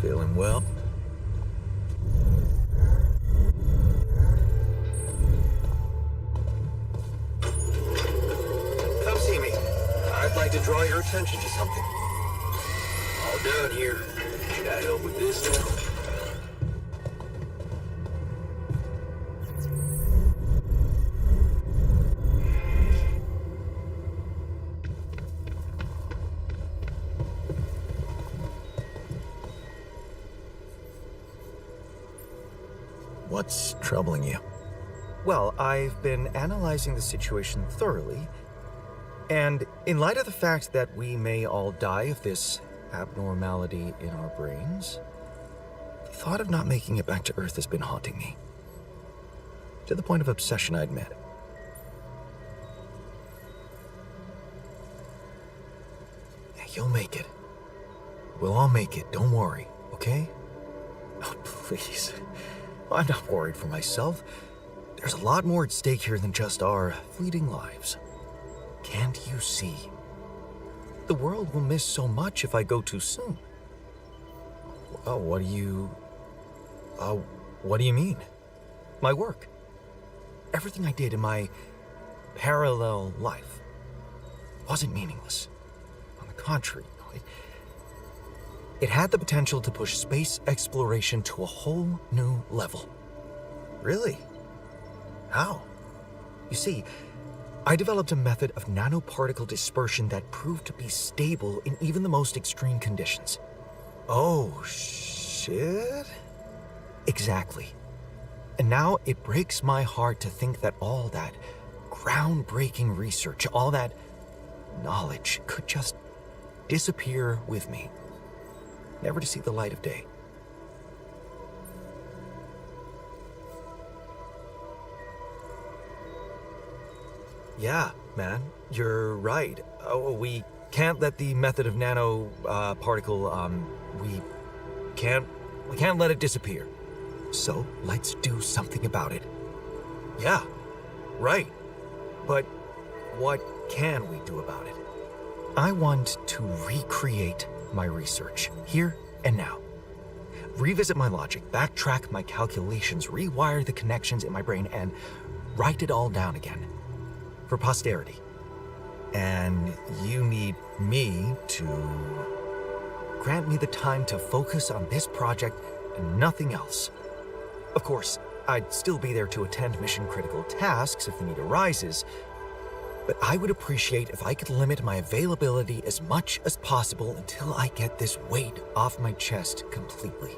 Feeling well? Come see me. I'd like to draw your attention to something. All done here. Should I help with this now? What's troubling you? Well, I've been analyzing the situation thoroughly, and in light of the fact that we may all die of this abnormality in our brains, the thought of not making it back to Earth has been haunting me. To the point of obsession, I admit. Yeah, you'll make it. We'll all make it, don't worry, okay? Oh, please. I'm not worried for myself. There's a lot more at stake here than just our fleeting lives. Can't you see? The world will miss so much if I go too soon. Oh, what do you mean? My work. Everything I did in my parallel life wasn't meaningless. On the contrary, it had the potential to push space exploration to a whole new level. Really? How? You see, I developed a method of nanoparticle dispersion that proved to be stable in even the most extreme conditions. Oh, shit? Exactly. And now it breaks my heart to think that all that groundbreaking research, all that knowledge could just disappear with me, never to see the light of day. Yeah, man, you're right. Oh, we can't let the method of nanoparticle, we can't let it disappear. So let's do something about it. Yeah, right. But what can we do about it? I want to recreate my research, here and now. Revisit my logic, backtrack my calculations, rewire the connections in my brain, and write it all down again. For posterity. And you need me to... grant me the time to focus on this project and nothing else. Of course, I'd still be there to attend mission-critical tasks if the need arises, but I would appreciate if I could limit my availability as much as possible until I get this weight off my chest completely.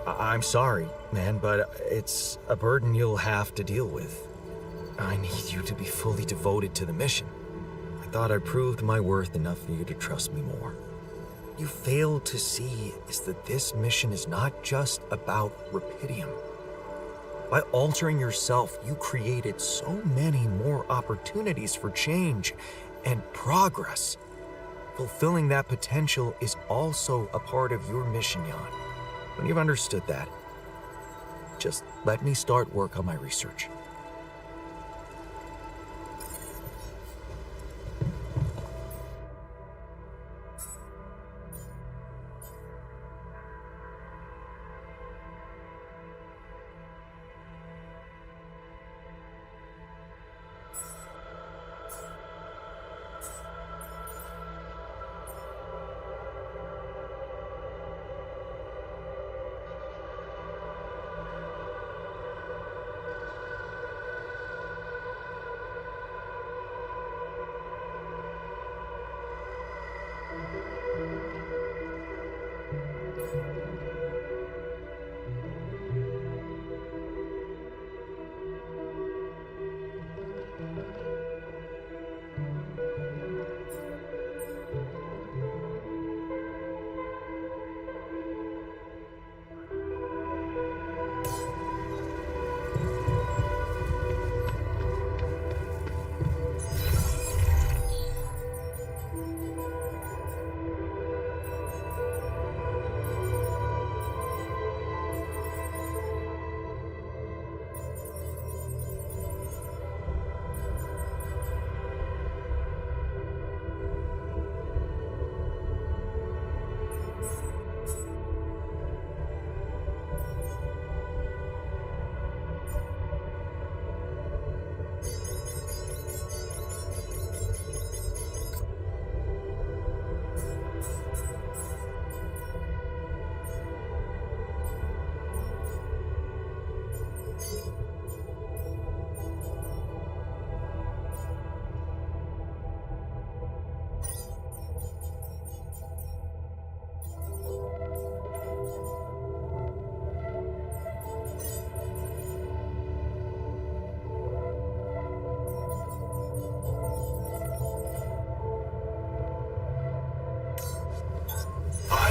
I'm sorry, man, but it's a burden you'll have to deal with. I need you to be fully devoted to the mission. I thought I proved my worth enough for you to trust me more. What you fail to see is that this mission is not just about Rapidium. By altering yourself, you created so many more opportunities for change and progress. Fulfilling that potential is also a part of your mission, Jan. When you've understood that, just let me start work on my research.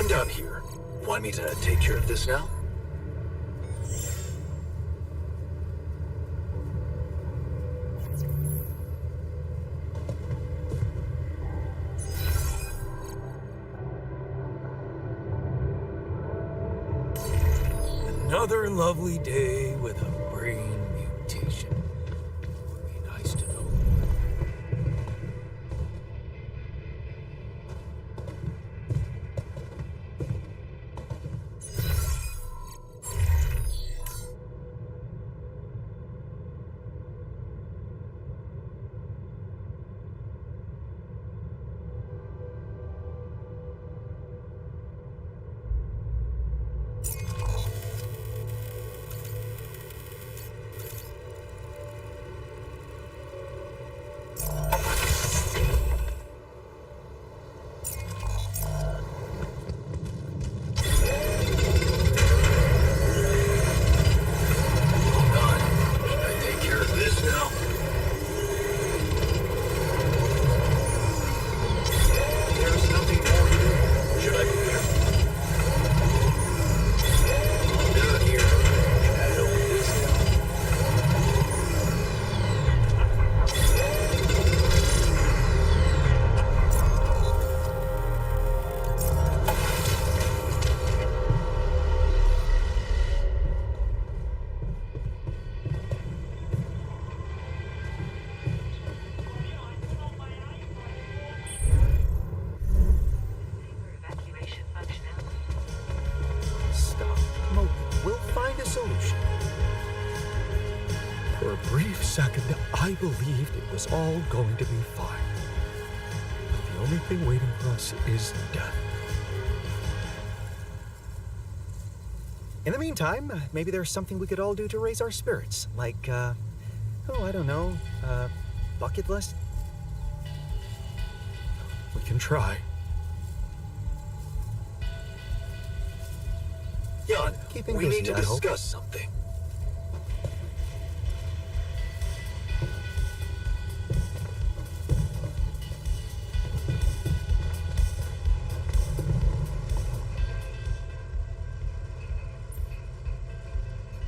I'm down here. Want me to take care of this now? Another lovely day with a brain mutation. Would be nice to know. Stop moping. We'll find a solution. For a brief second, I believed it was all going to be fine. But the only thing waiting for us is death. In the meantime, maybe there's something we could all do to raise our spirits. Like, I don't know, bucket list? We can try. Jan, Keeping we busy, need to I hope. discuss something.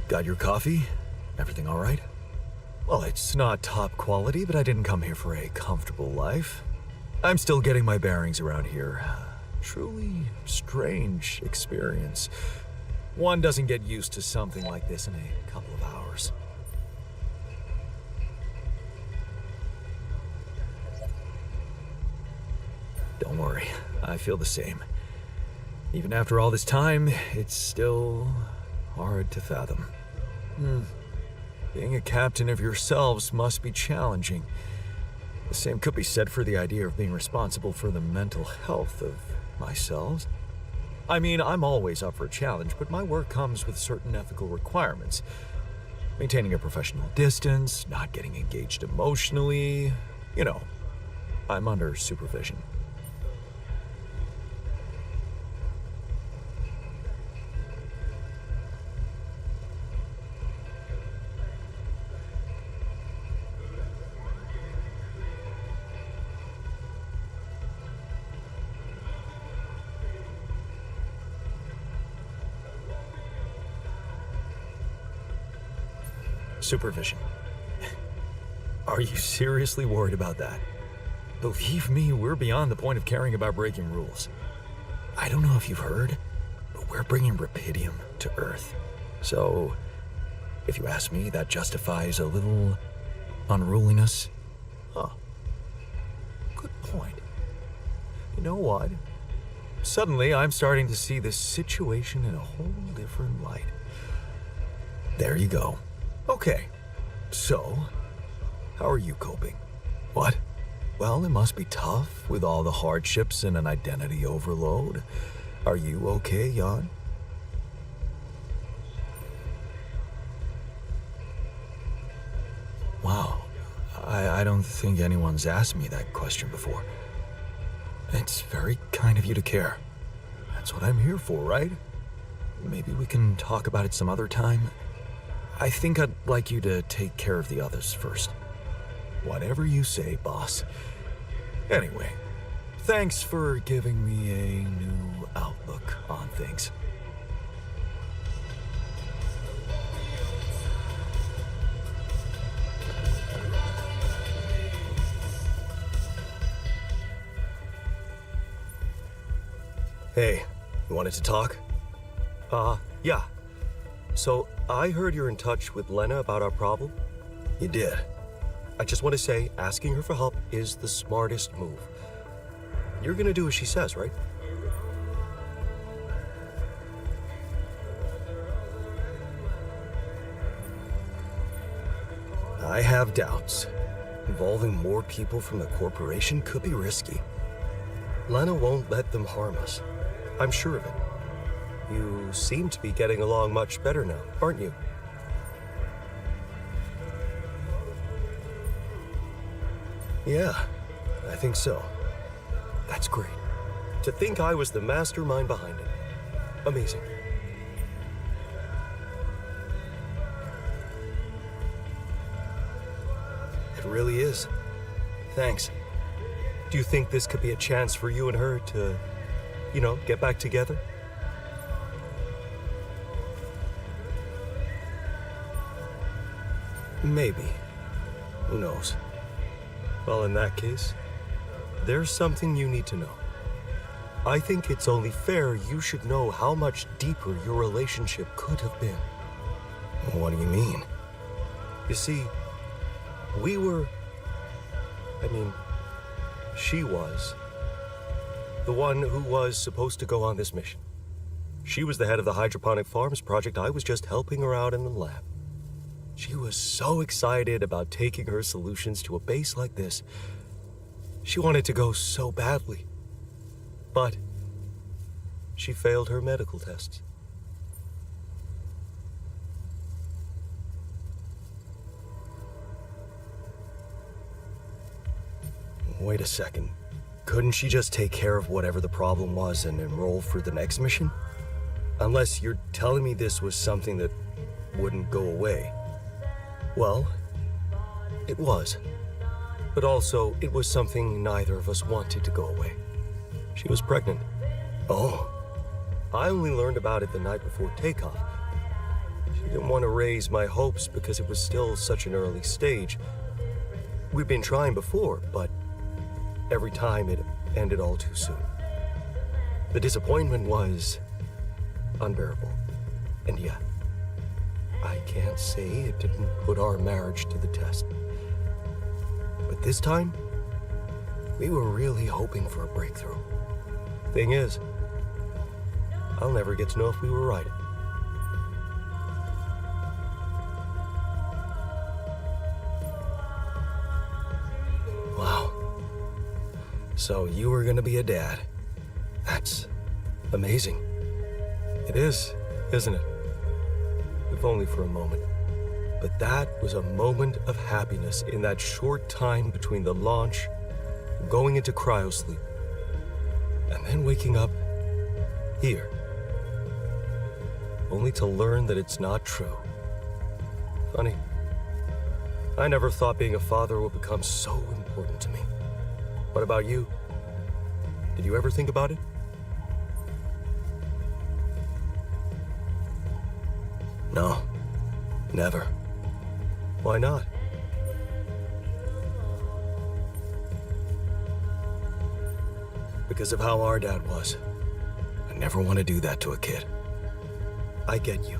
Got your coffee? Everything all right? Well, it's not top quality, but I didn't come here for a comfortable life. I'm still getting my bearings around here. Truly strange experience. One doesn't get used to something like this in a couple of hours. Don't worry, I feel the same. Even after all this time, it's still hard to fathom. Being a captain of yourselves must be challenging. The same could be said for the idea of being responsible for the mental health of myself. I mean, I'm always up for a challenge, but my work comes with certain ethical requirements. Maintaining a professional distance, not getting engaged emotionally. You know, I'm under supervision. Supervision. Are you seriously worried about that? Believe me, we're beyond the point of caring about breaking rules. I don't know if you've heard, but we're bringing Rapidium to Earth. So, if you ask me, that justifies a little unruliness. Huh. Good point. You know what? Suddenly, I'm starting to see this situation in a whole different light. There you go. Okay, so, how are you coping? What? Well, it must be tough with all the hardships and an identity overload. Are you okay, Jan? Wow, I don't think anyone's asked me that question before. It's very kind of you to care. That's what I'm here for, right? Maybe we can talk about it some other time. I think I'd like you to take care of the others first. Whatever you say, boss. Anyway, thanks for giving me a new outlook. look on things. Hey, you wanted to talk? Yeah. So, I heard you're in touch with Lena about our problem. You did. I just want to say, asking her for help is the smartest move. You're gonna do as she says, right? I have doubts. Involving more people from the corporation could be risky. Lena won't let them harm us. I'm sure of it. You seem to be getting along much better now, aren't you? Yeah, I think so. That's great. To think I was the mastermind behind it. Amazing. It really is. Thanks. Do you think this could be a chance for you and her to, get back together? Maybe. Who knows? Well, in that case, there's something you need to know. I think it's only fair you should know how much deeper your relationship could have been. What do you mean? You see, she was the one who was supposed to go on this mission. She was the head of the hydroponic farms project. I was just helping her out in the lab. She was so excited about taking her solutions to a base like this. She wanted to go so badly. But she failed her medical tests. Wait a second. Couldn't she just take care of whatever the problem was and enroll for the next mission? Unless you're telling me this was something that wouldn't go away. Well, it was. But also, it was something neither of us wanted to go away. She was pregnant. Oh, I only learned about it the night before takeoff. She didn't want to raise my hopes because it was still such an early stage. We'd been trying before, but every time it ended all too soon. The disappointment was unbearable. And yeah, I can't say it didn't put our marriage to the test. But this time, we were really hoping for a breakthrough. Thing is, I'll never get to know if we were right. wow. So you were gonna be a dad. That's amazing. It is, isn't it? If only for a moment. But that was a moment of happiness in that short time between the launch and going into cryosleep. And then waking up here. Only to learn that it's not true. Funny. I never thought being a father would become so important to me. What about you? Did you ever think about it? No, never. Why not? Because of how our dad was. I never want to do that to a kid. I get you.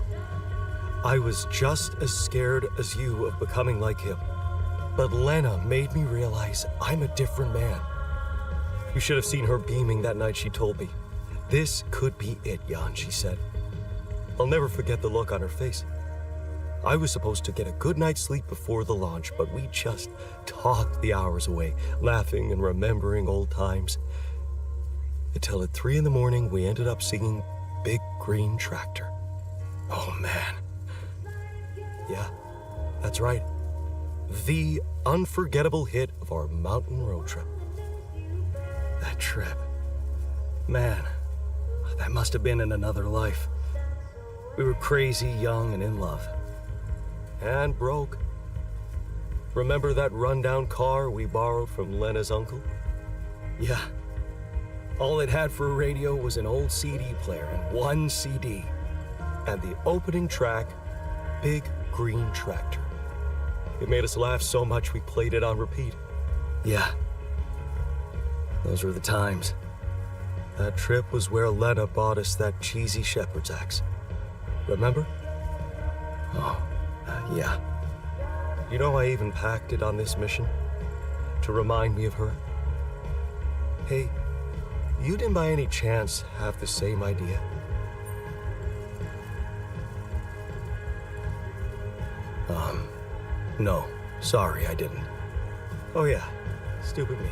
I was just as scared as you of becoming like him. But Lena made me realize I'm a different man. You should have seen her beaming that night she told me. This could be it, Jan, she said. I'll never forget the look on her face. I was supposed to get a good night's sleep before the launch, but we just talked the hours away, laughing and remembering old times. Until at 3 a.m, we ended up singing Big Green Tractor. Oh man. Yeah, that's right. The unforgettable hit of our mountain road trip. That trip. Man, that must have been in another life. We were crazy, young, and in love. And broke. Remember that rundown car we borrowed from Lena's uncle? Yeah. All it had for a radio was an old CD player and one CD. And the opening track, Big Green Tractor. It made us laugh so much we played it on repeat. Yeah. Those were the times. That trip was where Lena bought us that cheesy shepherd's axe. Remember? Oh, yeah. You know, I even packed it on this mission to remind me of her. Hey, you didn't by any chance have the same idea? No. Sorry, I didn't. Oh yeah, stupid me.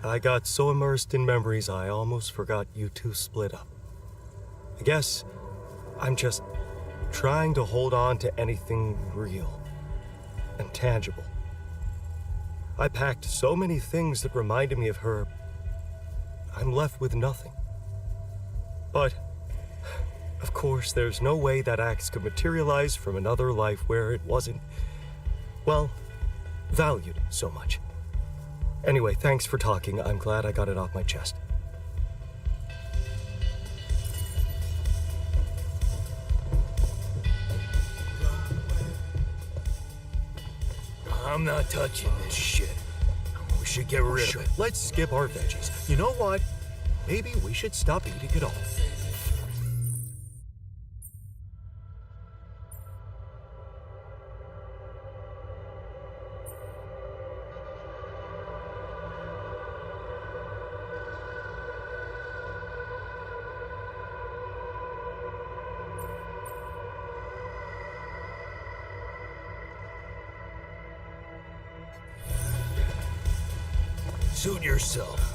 I got so immersed in memories I almost forgot you two split up. I guess I'm just trying to hold on to anything real and tangible. I packed so many things that reminded me of her, I'm left with nothing. But, of course, there's no way that axe could materialize from another life where it wasn't, well, valued so much. Anyway, thanks for talking. I'm glad I got it off my chest. I'm not touching this shit. We should get rid of it. Let's skip our veggies. You know what? Maybe we should stop eating it all. Suit yourself.